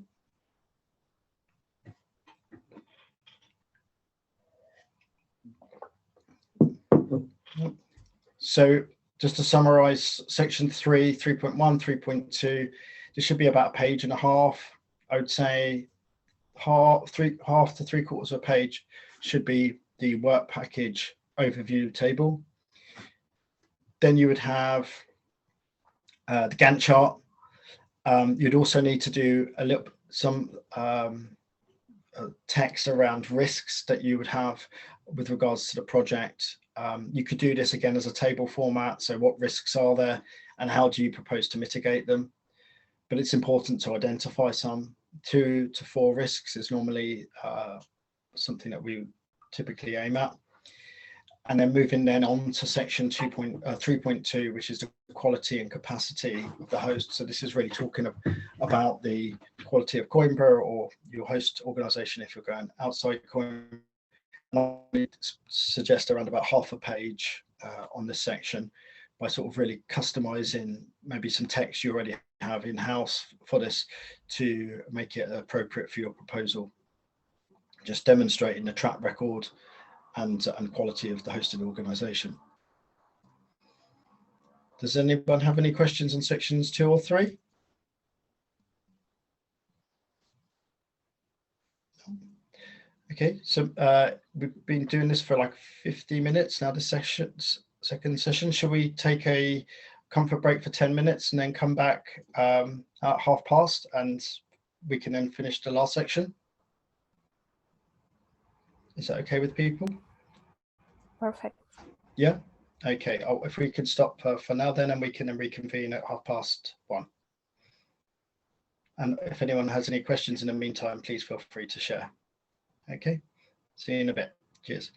So just to summarize, section 3, 3.1, 3.2, this should be about a page and a half. I would say half to three quarters of a page should be the work package overview table. Then you would have the Gantt chart. You'd also need to do some text around risks that you would have with regards to the project. You could do this again as a table format. So what risks are there and how do you propose to mitigate them? But it's important to identify some. 2 to 4 risks is normally something that we typically aim at. And then moving then on to section 3.2, which is the quality and capacity of the host. So this is really talking about the quality of Coimbra or your host organization if you're going outside Coimbra. I suggest around about half a page on this section by sort of really customizing maybe some text you already have in-house for this to make it appropriate for your proposal. Just demonstrating the track record and quality of the hosted organization. Does anyone have any questions on sections 2 or 3? Okay, so we've been doing this for like 50 minutes now, the second session. Should we take a comfort break for 10 minutes and then come back at past and we can then finish the last section? Is that okay with people? Perfect. Yeah. Okay. If we could stop for now, then, and we can then reconvene at 1:30. And if anyone has any questions in the meantime, please feel free to share. Okay. See you in a bit. Cheers.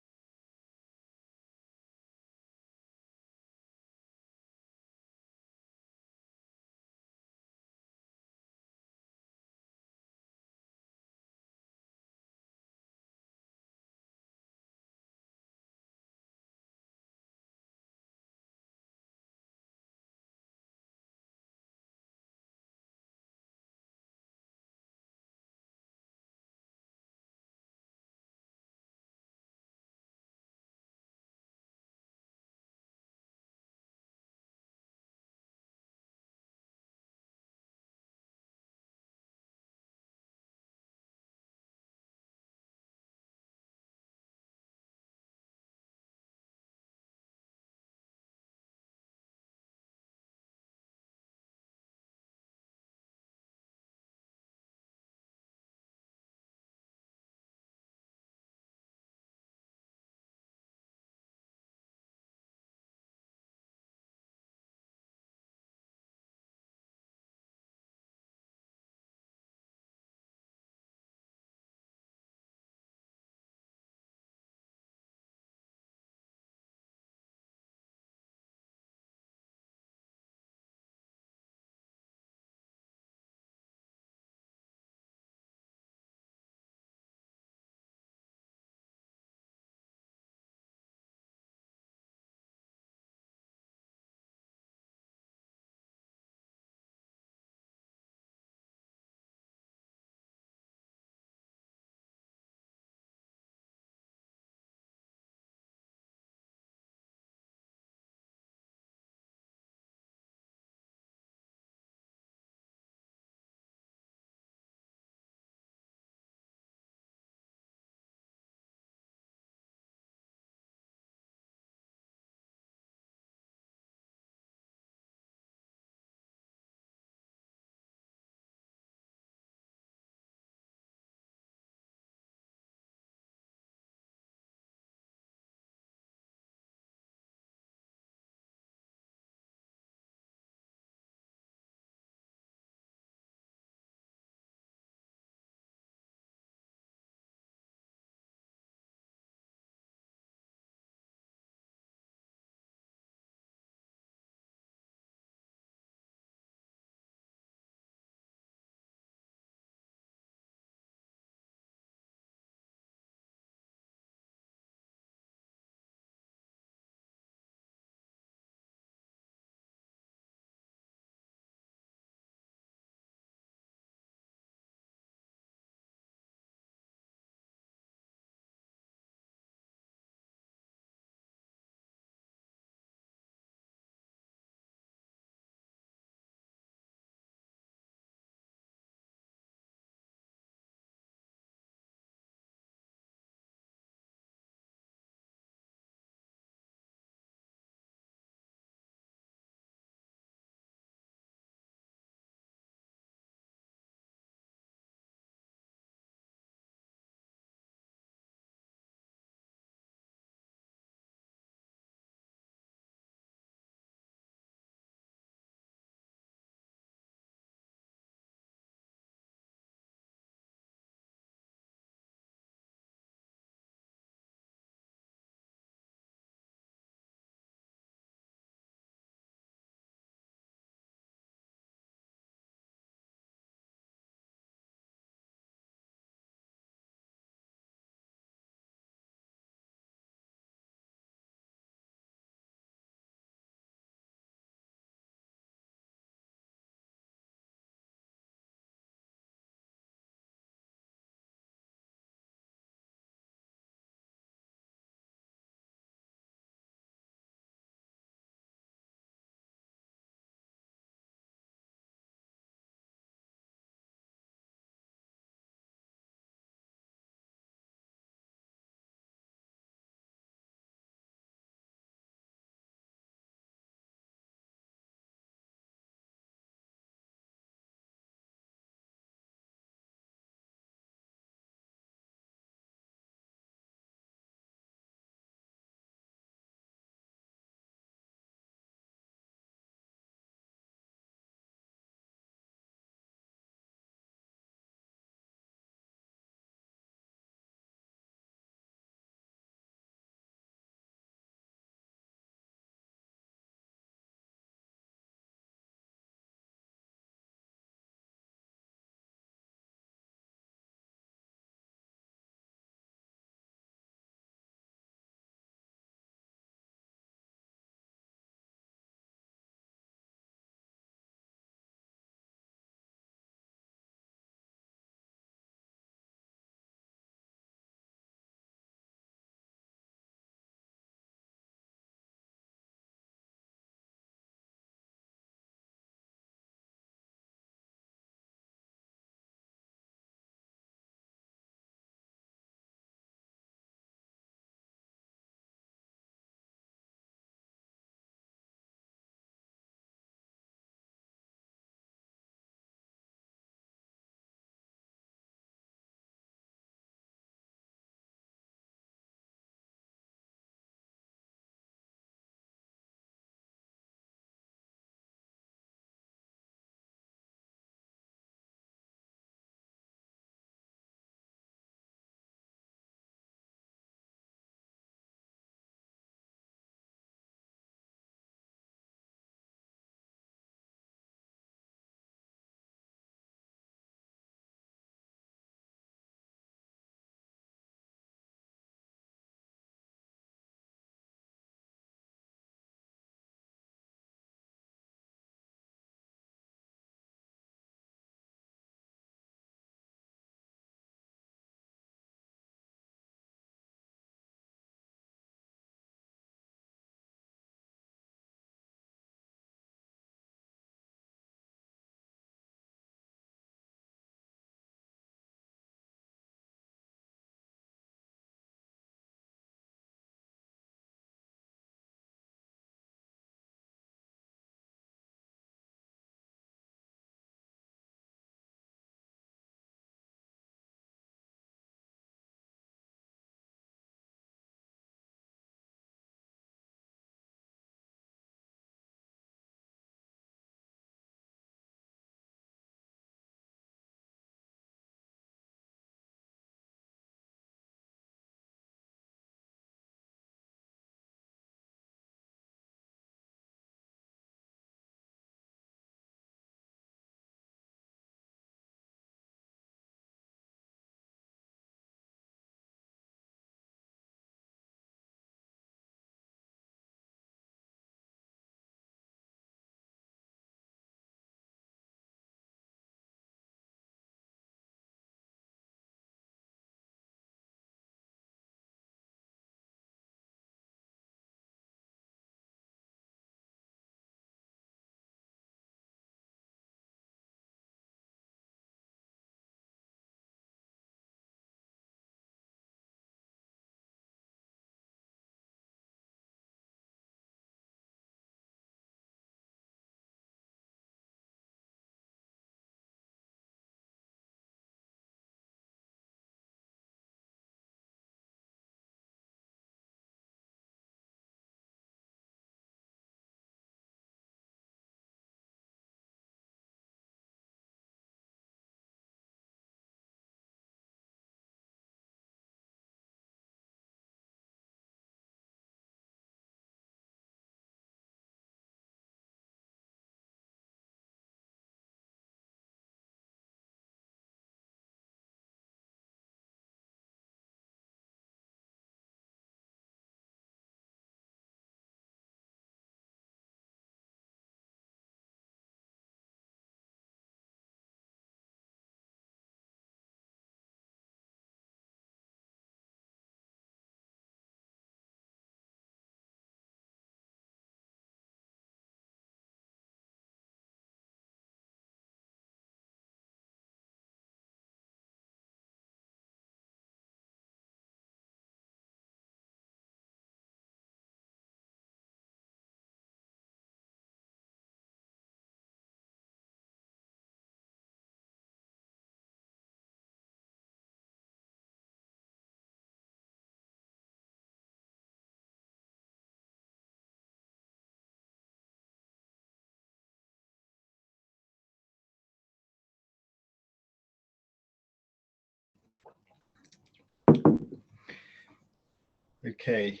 Okay.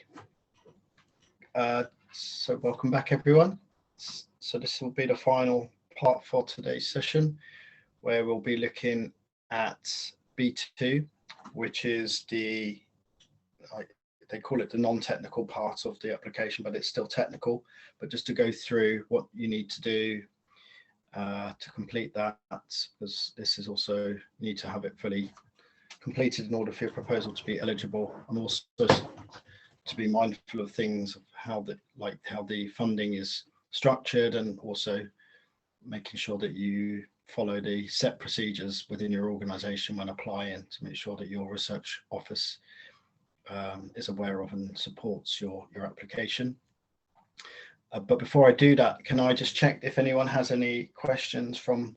So welcome back, everyone. So this will be the final part for today's session, where we'll be looking at B2, which is they call it the non-technical part of the application, but it's still technical. But just to go through what you need to do to complete that, because this is also, you need to have it fully completed in order for your proposal to be eligible, and also to be mindful of things of how the funding is structured, and also making sure that you follow the set procedures within your organization when applying, to make sure that your research office is aware of and supports your application. But before I do that, can I just check if anyone has any questions from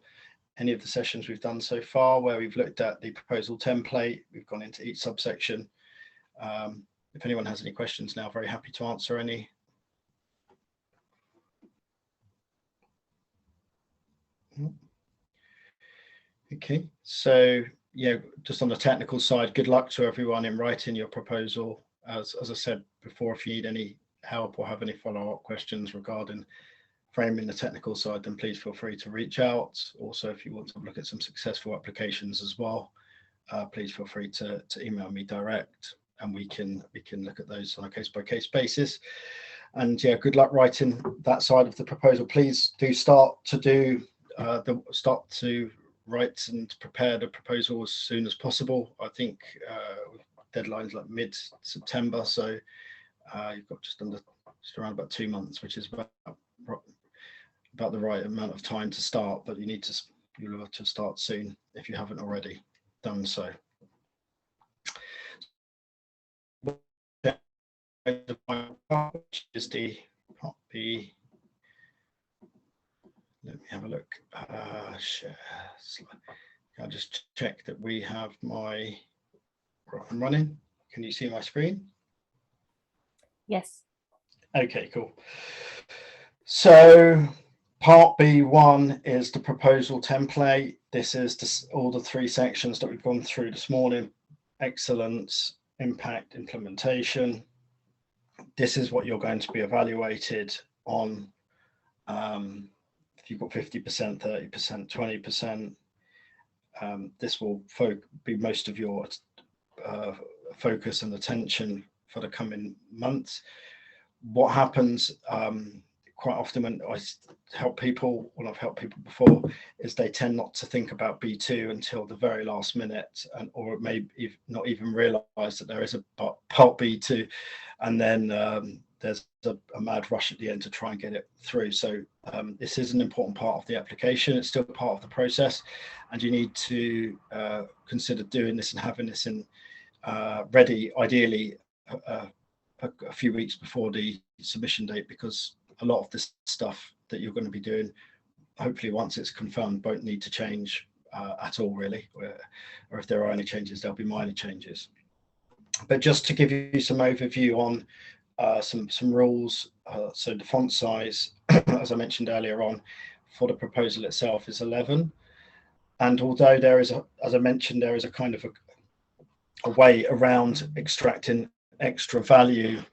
any of the sessions we've done so far, where we've looked at the proposal template, we've gone into each subsection. If anyone has any questions now, very happy to answer any. Okay, so yeah, just on the technical side, good luck to everyone in writing your proposal. As I said before, if you need any help or have any follow-up questions regarding framing the technical side, then please feel free to reach out. Also, if you want to look at some successful applications as well, please feel free to email me direct, and we can look at those on a case-by-case basis. And yeah, good luck writing that side of the proposal. Please do start to write and prepare the proposal as soon as possible. I think deadline's like mid-September, so you've got just around about 2 months, which is about the right amount of time to start, but you'll have to start soon if you haven't already done so. Which is the part B. Let me have a look. Share. I'll just check that we have my up and running. Can you see my screen? Yes. Okay, cool. So part B1 is the proposal template. This is all the 3 sections that we've gone through this morning: excellence, impact, implementation. This is what you're going to be evaluated on. If you've got 50%, 30%, 20%, this will be most of your focus and attention for the coming months. What happens quite often when I've helped people before, is they tend not to think about B2 until the very last minute, or maybe not even realize that there is a part B2, and then there's a mad rush at the end to try and get it through. So this is an important part of the application. It's still part of the process, and you need to consider doing this and having this in ready, ideally a few weeks before the submission date, because a lot of this stuff that you're going to be doing, hopefully once it's confirmed, won't need to change at all, really, or if there are any changes, there'll be minor changes. But just to give you some overview on some rules, so the font size, as I mentioned earlier on, for the proposal itself is 11, and although there is as I mentioned, there is a kind of a way around extracting extra value,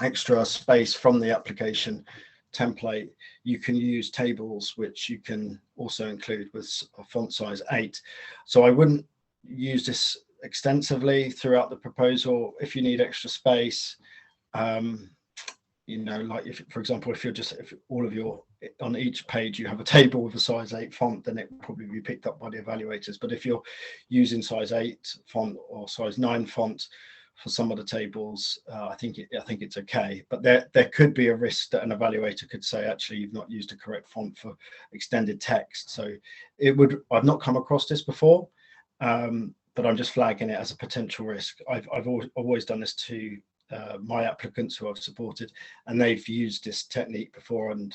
extra space from the application template. You can use tables, which you can also include with a font size 8. So I wouldn't use this extensively throughout the proposal. If you need extra space, you know, like if, for example, if all of your, on each page you have a table with a size 8 font, then it will probably be picked up by the evaluators. But if you're using size 8 font or size 9 font for some of the tables, I think it's okay. But there could be a risk that an evaluator could say, actually, you've not used the correct font for extended text. So I've not come across this before, but I'm just flagging it as a potential risk. I've always done this to my applicants who I've supported, and they've used this technique before, and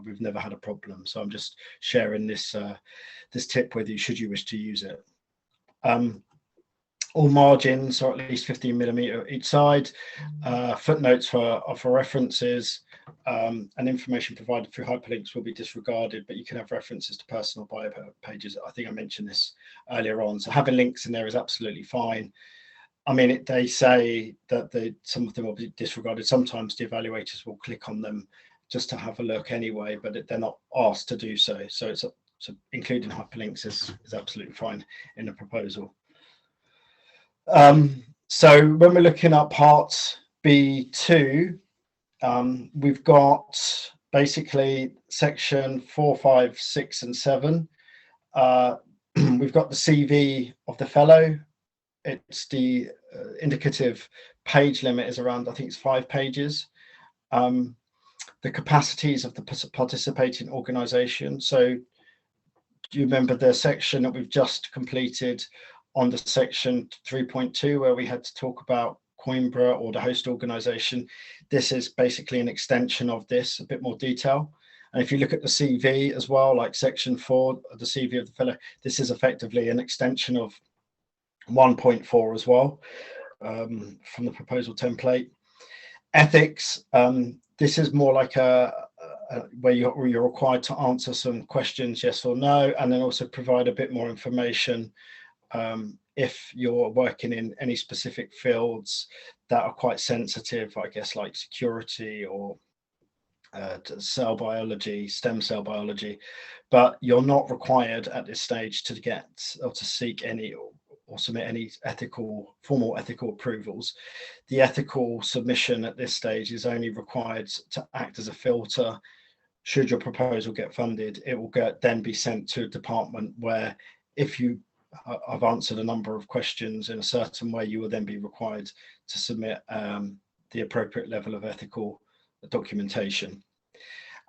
we've never had a problem. So I'm just sharing this this tip with you, should you wish to use it. All margins are at least 15mm each side. Footnotes for references, and information provided through hyperlinks will be disregarded, but you can have references to personal bio pages. I think I mentioned this earlier on. So having links in there is absolutely fine. I mean, they say that some of them will be disregarded. Sometimes the evaluators will click on them just to have a look anyway, but they're not asked to do so. So including hyperlinks is absolutely fine in the proposal. So when we're looking at part B2, we've got basically section 4, 5, 6, and 7. We've got the CV of the fellow. It's the indicative page limit is around, I think it's 5 pages. The capacities of the participating organisation. So do you remember the section that we've just completed on the section 3.2 where we had to talk about Coimbra or the host organisation? This is basically an extension of this, a bit more detail. And if you look at the CV as well, like section 4, the CV of the fellow, this is effectively an extension of 1.4 as well, from the proposal template. Ethics, this is more like where you're required to answer some questions, yes or no, and then also provide a bit more information if you're working in any specific fields that are quite sensitive, I guess, like security or cell biology, stem cell biology, but you're not required at this stage to get or to seek any or submit any formal ethical approvals. The ethical submission at this stage is only required to act as a filter. Should your proposal get funded, it will then be sent to a department where, if you have answered a number of questions in a certain way, you will then be required to submit the appropriate level of ethical documentation.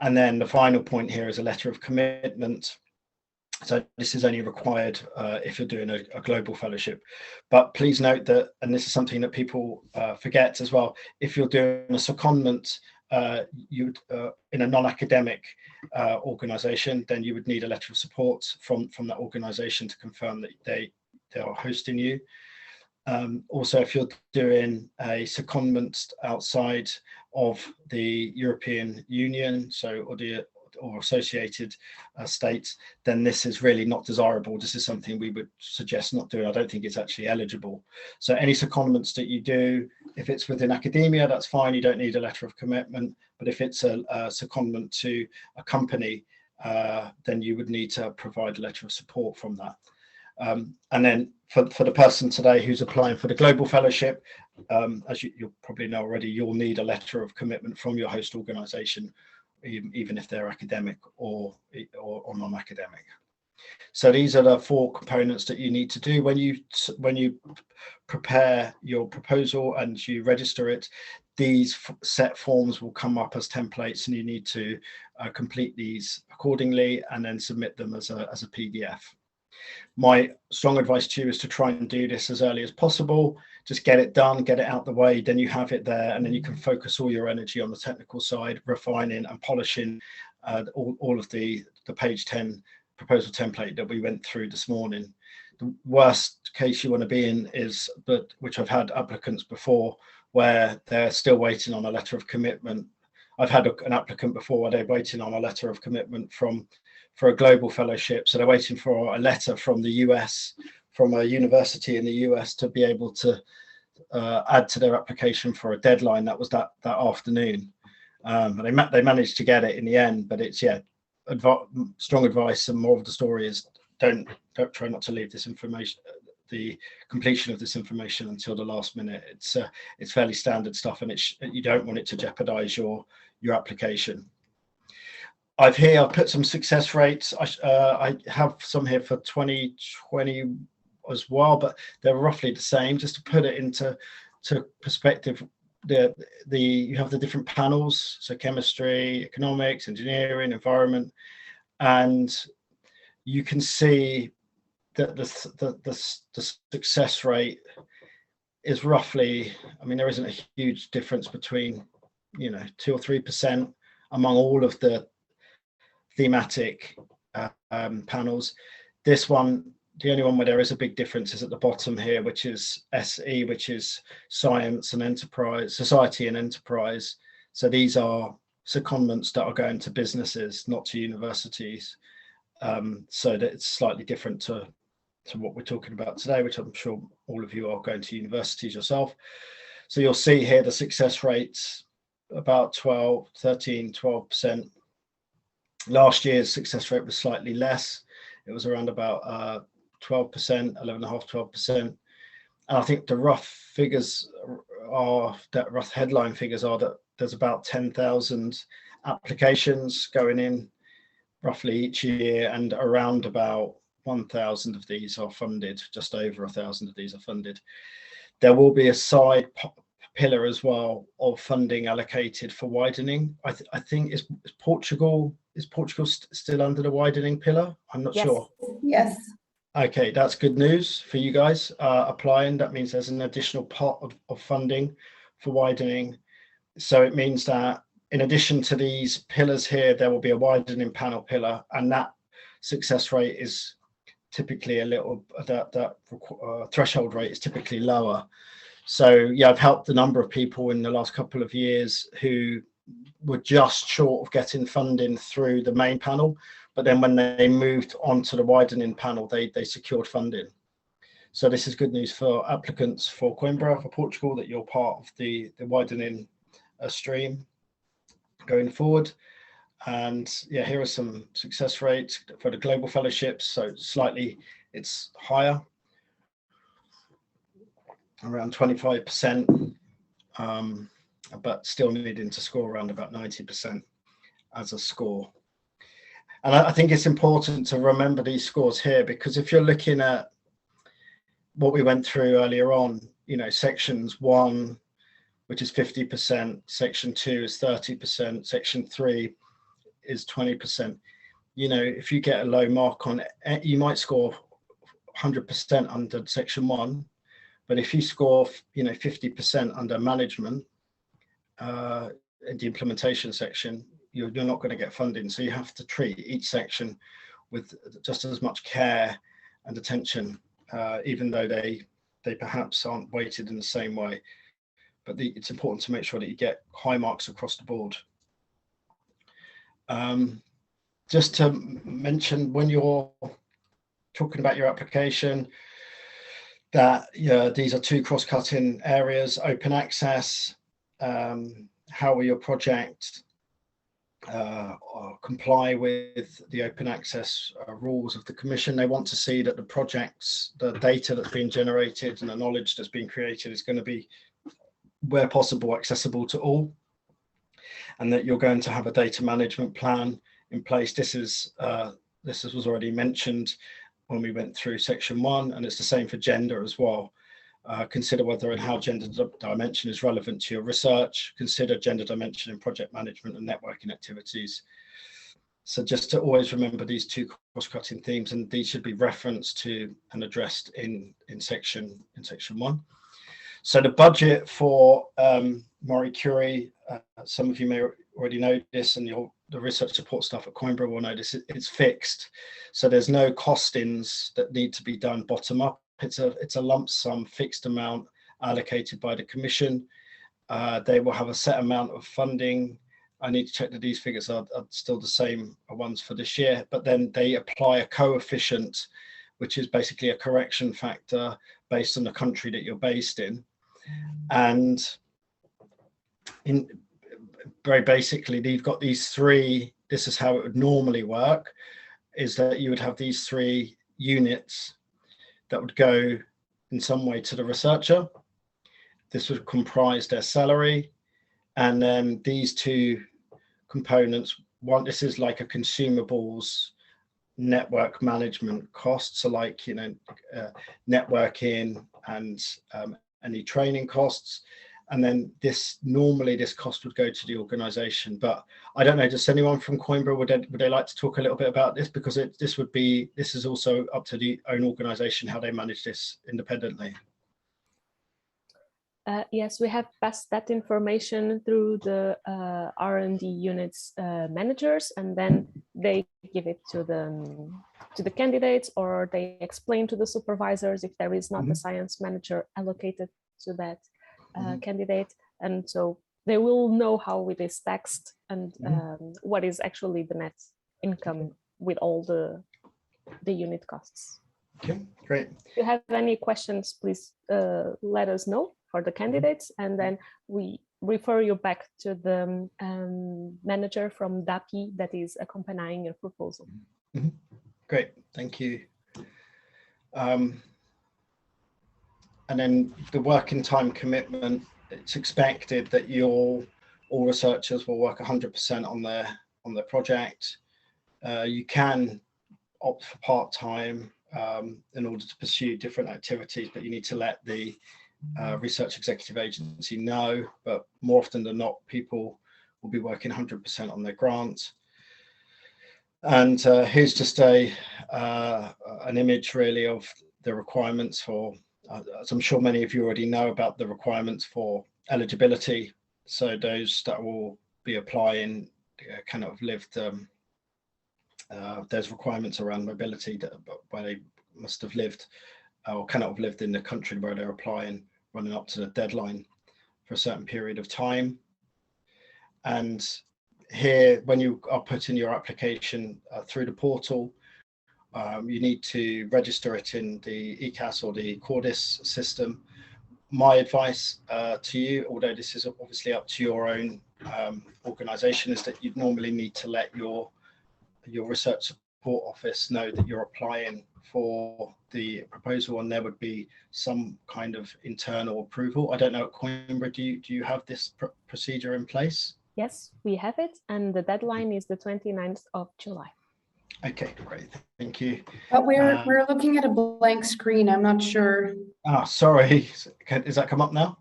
And then the final point here is a letter of commitment. So this is only required if you're doing a global fellowship. But please note that, and this is something that people forget as well, if you're doing a secondment in a non-academic organisation, then you would need a letter of support from that organisation to confirm that they are hosting you. Also, if you're doing a secondment outside of the European Union, or associated states, then this is really not desirable. This is something we would suggest not doing. I don't think it's actually eligible. So any secondments that you do, if it's within academia, that's fine. You don't need a letter of commitment. But if it's a secondment to a company, then you would need to provide a letter of support from that. And then for the person today who's applying for the global fellowship, as you probably know already, you'll need a letter of commitment from your host organisation, even if they're academic or non-academic. So these are the 4 components that you need to do when you prepare your proposal and you register it. These set forms will come up as templates, and you need to complete these accordingly and then submit them as a PDF. My strong advice to you is to try and do this as early as possible. Just get it done, get it out the way, then you have it there, and then you can focus all your energy on the technical side, refining and polishing all of the page 10 proposal template that we went through this morning. The worst case you want to be in is, which I've had applicants before, where they're still waiting on a letter of commitment. I've had an applicant before where they're waiting on a letter of commitment for a global fellowship. So they're waiting for a letter from the US, from a university in the US, to be able to add to their application for a deadline that was that afternoon. They managed to get it in the end, but it's, strong advice, and more of the story is don't try not to leave this information, the completion of this information, until the last minute. It's fairly standard stuff, and you don't want it to jeopardize your application. I've put some success rates. I have some here for 2020 as well, but they're roughly the same. Just to put it into perspective, you have the different panels, so chemistry, economics, engineering, environment, and you can see that the success rate is roughly, I mean, there isn't a huge difference between 2 or 3% among all of the thematic panels. This one, the only one where there is a big difference is at the bottom here, which is SE, which is science and enterprise, society and enterprise. So these are secondments that are going to businesses, not to universities. So that it's slightly different to to what we're talking about today, which I'm sure all of you are going to universities yourself. So you'll see here the success rates about 12%. Last year's success rate was slightly less. It was around about 12%, 11.5%, 12%. And I think the rough figures are, that rough headline figures are that there's about 10,000 applications going in roughly each year, and around about 1,000 of these are funded, just over 1,000 of these are funded. There will be a side pillar as well of funding allocated for widening. I think is Portugal still under the widening pillar? I'm not sure. Yes. Okay, that's good news for you guys applying. That means there's an additional pot of funding for widening. So it means that in addition to these pillars here, there will be a widening panel pillar, and that success rate is typically a little, that threshold rate is typically lower. So yeah, I've helped a number of people in the last couple of years who were just short of getting funding through the main panel, but then when they moved on to the widening panel, they secured funding. So this is good news for applicants for Coimbra, for Portugal, that you're part of the widening stream going forward. And yeah, here are some success rates for the global fellowships. So slightly, it's higher, around 25%, but still needing to score around about 90% as a score. And I think it's important to remember these scores here, because if you're looking at what we went through earlier on, you know, sections 1, which is 50%, section 2 is 30%, section 3 is 20%. You know, if you get a low mark on it, you might score 100% under section 1, but if you score, you know, 50% under management in the implementation section, you're not going to get funding. So you have to treat each section with just as much care and attention, even though they perhaps aren't weighted in the same way. But it's important to make sure that you get high marks across the board. Just to mention, when you're talking about your application, that these are two cross-cutting areas: open access. How will your project comply with the open access rules of the Commission? They want to see that the projects, the data that's being generated and the knowledge that's being created is going to be, where possible, accessible to all, and that you're going to have a data management plan in place. This was already mentioned when we went through section 1, and it's the same for gender as well. Consider whether and how gender dimension is relevant to your research. Consider gender dimension in project management and networking activities. So just to always remember these two cross-cutting themes, and these should be referenced to and addressed in section 1. So the budget for MarieCurie, some of you may already know this, and the research support staff at Coimbra will know this, it's fixed. So there's no costings that need to be done bottom up. It's a lump sum fixed amount allocated by the Commission. They will have a set amount of funding. I need to check that these figures are still the same ones for this year, but then they apply a coefficient, which is basically a correction factor based on the country that you're based in. And very basically, you've got these three, this is how it would normally work, is that you would have these 3 units that would go in some way to the researcher. This would comprise their salary. And then these 2 components, one, this is like a consumables network management cost. So like, you know, networking and any training costs. And then normally this cost would go to the organization. But I don't know, does anyone from Coimbra, would they like to talk a little bit about this? Because this is also up to the own organization, how they manage this independently. Yes, we have passed that information through the R&D units managers, and then they give it to the candidates, or they explain to the supervisors if there is not a science manager allocated to that candidate. And so they will know how it is taxed and what is actually the net income with all the unit costs. Okay, great. If you have any questions, please let us know for the candidates, and then we refer you back to the manager from DAPI that is accompanying your proposal. Mm-hmm. Great, thank you. And then the working time commitment, it's expected that all researchers will work 100% on their project. You can opt for part-time in order to pursue different activities, but you need to let the research executive agency know. But more often than not, people will be working 100% on their grants. And here's just an image really of the requirements for, as I'm sure many of you already know about the requirements for eligibility. So those that will be applying kind of lived, there's requirements around mobility that where they must have lived or cannot have lived in the country where they're applying, running up to the deadline for a certain period of time. And here, when you are putting your application through the portal, you need to register it in the ECAS or the Cordis system. My advice to you, although this is obviously up to your own organization, is that you'd normally need to let your research support office know that you're applying for the proposal, and there would be some kind of internal approval. I don't know at Coimbra, do you have this procedure in place? Yes, we have it, and the deadline is the 29th of July. Okay, great, thank you. But we're looking at a blank screen. I'm not sure. Ah, sorry. Is that come up now?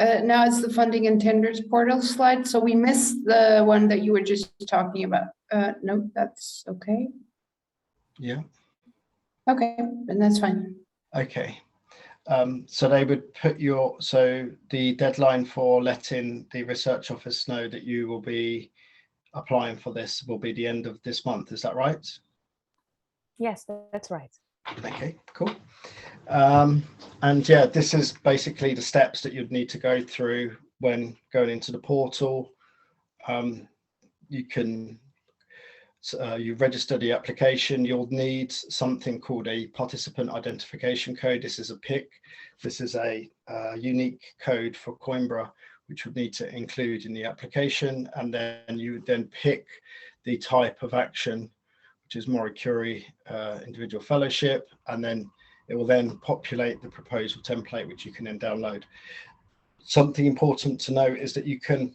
Now it's the funding and tenders portal slide. So we missed the one that you were just talking about. No, that's okay. Yeah. Okay, and that's fine. Okay. So they would put so the deadline for letting the research office know that you will be applying for this will be the end of this month. Is that right? Yes, that's right. Okay, cool. And yeah, this is basically the steps that you'd need to go through when going into the portal. You register the application. You'll need something called a participant identification code. This is a PIC. This is a unique code for Coimbra, which would need to include in the application. And then you would then pick the type of action, which is MarieCurie individual fellowship. And then it will then populate the proposal template, which you can then download. Something important to note is that you can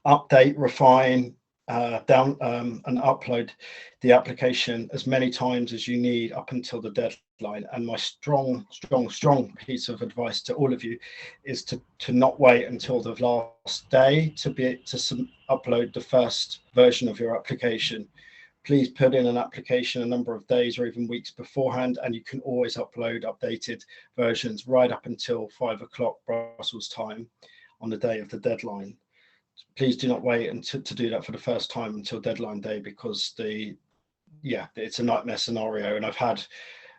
update, refine, and upload the application as many times as you need up until the deadline. And my strong piece of advice to all of you is to not wait until the last day to upload the first version of your application. Please put in an application a number of days or even weeks beforehand, and you can always upload updated versions right up until 5 o'clock Brussels time on the day of the deadline. Please do not wait to do that for the first time until deadline day, because it's a nightmare scenario. And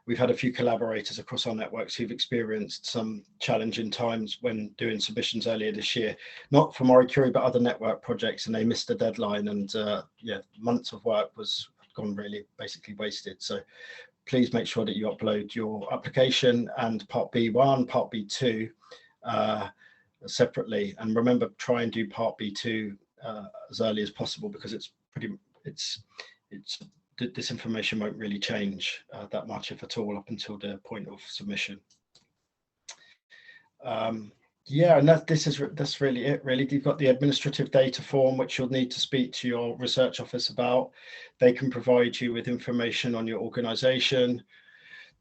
we've had a few collaborators across our networks who've experienced some challenging times when doing submissions earlier this year, not for MarieCurie, but other network projects, and they missed the deadline, and months of work was gone really basically wasted. So please make sure that you upload your application and part B1, part B2 separately, and remember, try and do part B2 as early as possible, because this information won't really change that much, if at all, up until the point of submission. And that's really it. Really, you've got the administrative data form, which you'll need to speak to your research office about. They can provide you with information on your organisation,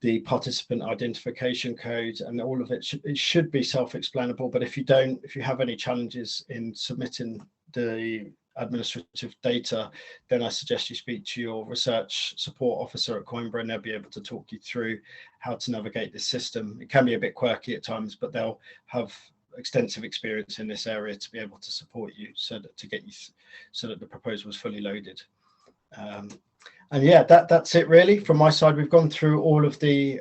the participant identification code, and all of it. It should be self-explanable, but if you have any challenges in submitting the administrative data, then I suggest you speak to your research support officer at Coimbra, and they'll be able to talk you through how to navigate this system. It can be a bit quirky at times, but they'll have extensive experience in this area to be able to support you so that the proposal is fully loaded. And yeah, that's it really from my side. We've gone through all of the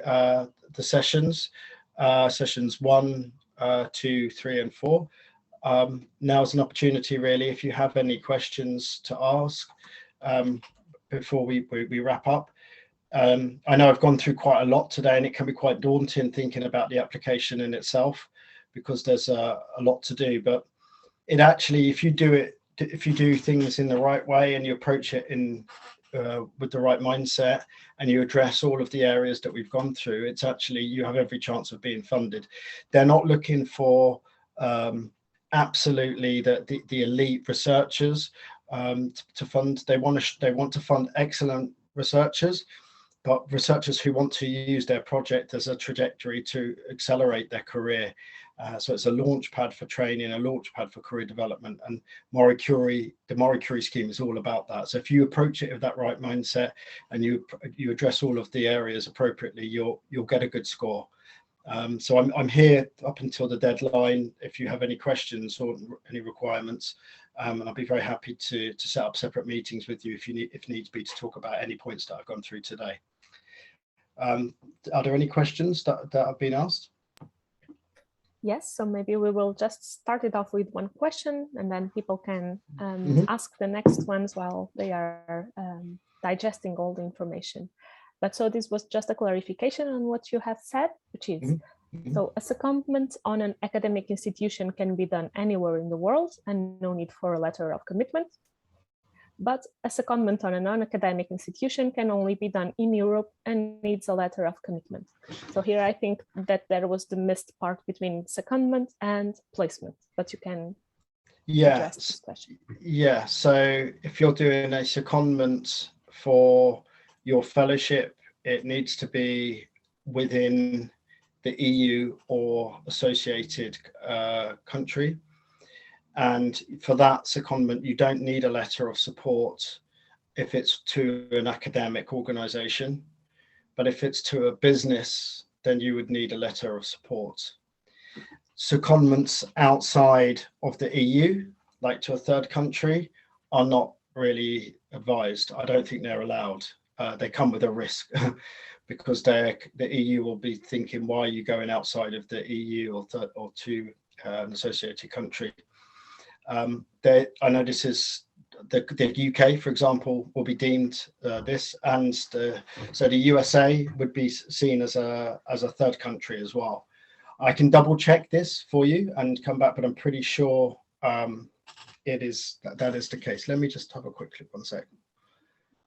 sessions 1, 2, 3, and 4. Now is an opportunity really, if you have any questions to ask before we wrap up. I know I've gone through quite a lot today, and it can be quite daunting thinking about the application in itself, because there's a lot to do. But it actually, if you do things in the right way and you approach it with the right mindset, and you address all of the areas that we've gone through, it's actually, you have every chance of being funded. They're not looking for absolutely the elite researchers to fund. They want to fund excellent researchers, but researchers who want to use their project as a trajectory to accelerate their career. So it's a launch pad for training, a launch pad for career development, and MarieCurie, the MarieCurie scheme is all about that. So if you approach it with that right mindset and you address all of the areas appropriately, you'll get a good score. So I'm here up until the deadline if you have any questions or any requirements, and I'll be very happy to set up separate meetings with you if needs be, to talk about any points that I've gone through today. Are there any questions that have been asked? Yes, so maybe we will just start it off with one question, and then people can ask the next ones while they are digesting all the information. But so this was just a clarification on what you have said, which is, so a secondment on an academic institution can be done anywhere in the world and no need for a letter of commitment. But a secondment on a non-academic institution can only be done in Europe and needs a letter of commitment. So here I think that there was the missed part between secondment and placement, but you can address this question. Yeah, so if you're doing a secondment for your fellowship, it needs to be within the EU or associated country. And for that secondment, you don't need a letter of support if it's to an academic organization. But if it's to a business, then you would need a letter of support. Secondments outside of the EU, like to a third country, are not really advised. I don't think they're allowed. They come with a risk because the EU will be thinking, why are you going outside of the EU or to an associated country? I know this is the UK, for example, will be deemed this, and so the USA would be seen as a third country as well. I can double check this for you and come back, but I'm pretty sure that is the case. Let me just have a quick look, 1 second.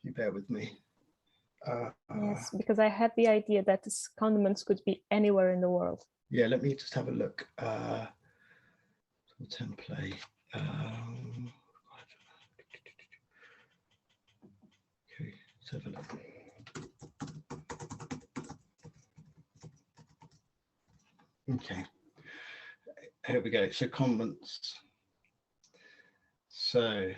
You bear with me. Yes, because I had the idea that the secondments could be anywhere in the world. Yeah, let me just have a look. Template. Okay, let's have a look. Okay, here we go. So comments. So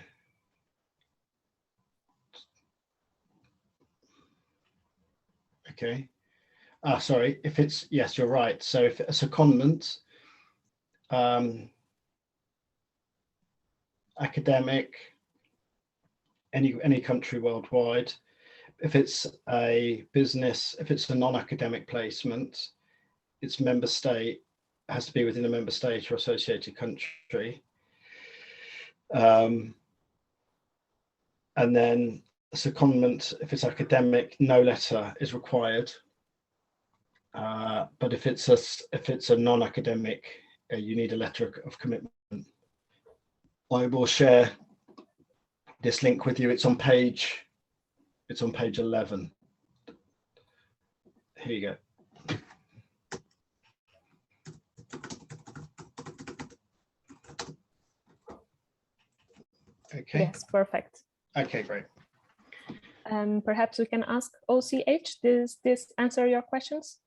okay. Sorry, if it's, yes, you're right. So if it's a secondment, academic, any country worldwide. If it's a business, if it's a non-academic placement, its member state has to be within a member state or associated country. And then a secondment, if it's academic, no letter is required. But if it's a non-academic, you need a letter of commitment. I will share this link with you. It's on page 11. Here you go. Okay. Yes, perfect. Okay, great. Perhaps we can ask OCH, does this answer your questions?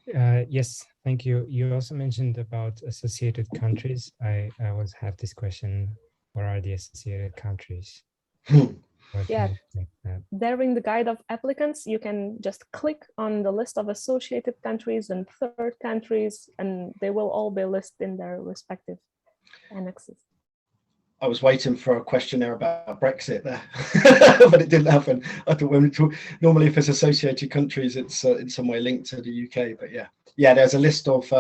Yes, thank you. You also mentioned about associated countries. I always have this question, what are the associated countries? Yeah, there in the guide of applicants, you can just click on the list of associated countries and third countries, and they will all be listed in their respective annexes. I was waiting for a question there about Brexit there, but it didn't happen. I thought when we talk, normally if it's associated countries, it's in some way linked to the UK. But yeah, there's a list of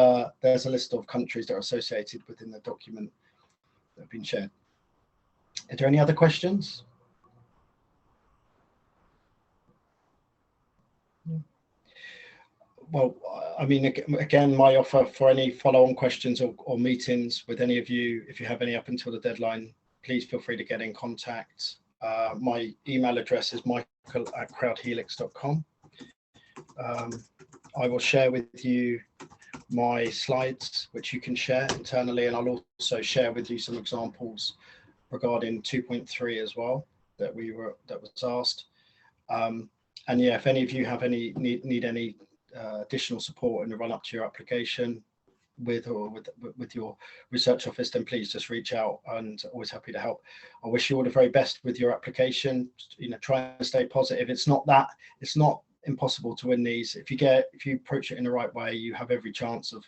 countries that are associated within the document that have been shared. Are there any other questions? well, I mean, again, my offer for any follow-on questions or meetings with any of you, if you have any up until the deadline, please feel free to get in contact. My email address is michael@crowdhelix.com. I will share with you my slides, which you can share internally, and I'll also share with you some examples regarding 2.3 as well that was asked. And yeah, if any of you have any need any additional support in the run up to your application with your research office, then please just reach out, and always happy to help. I wish you all the very best with your application. You know, try and stay positive. It's not impossible to win these. If you approach it in the right way, you have every chance of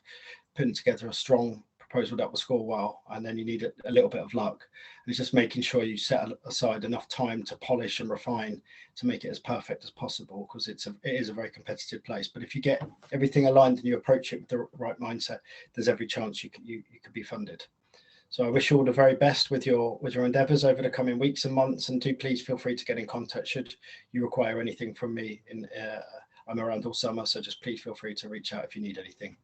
putting together a strong proposal that will score well, and then you need a little bit of luck. It's just making sure you set aside enough time to polish and refine to make it as perfect as possible, because it is a very competitive place. But if you get everything aligned and you approach it with the right mindset, there's every chance you could be funded. So I wish you all the very best with your endeavours over the coming weeks and months, and do please feel free to get in contact should you require anything from me. I'm around all summer, so just please feel free to reach out if you need anything.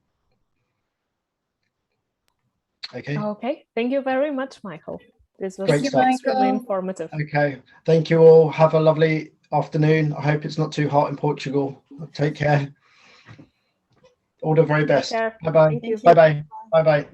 Okay. Okay. Thank you very much, Michael. This was Great stuff. extremely informative. Okay. Thank you all. Have a lovely afternoon. I hope it's not too hot in Portugal. Take care. All the very best. Take care. Bye-bye. Thank you. Bye-bye. Bye-bye.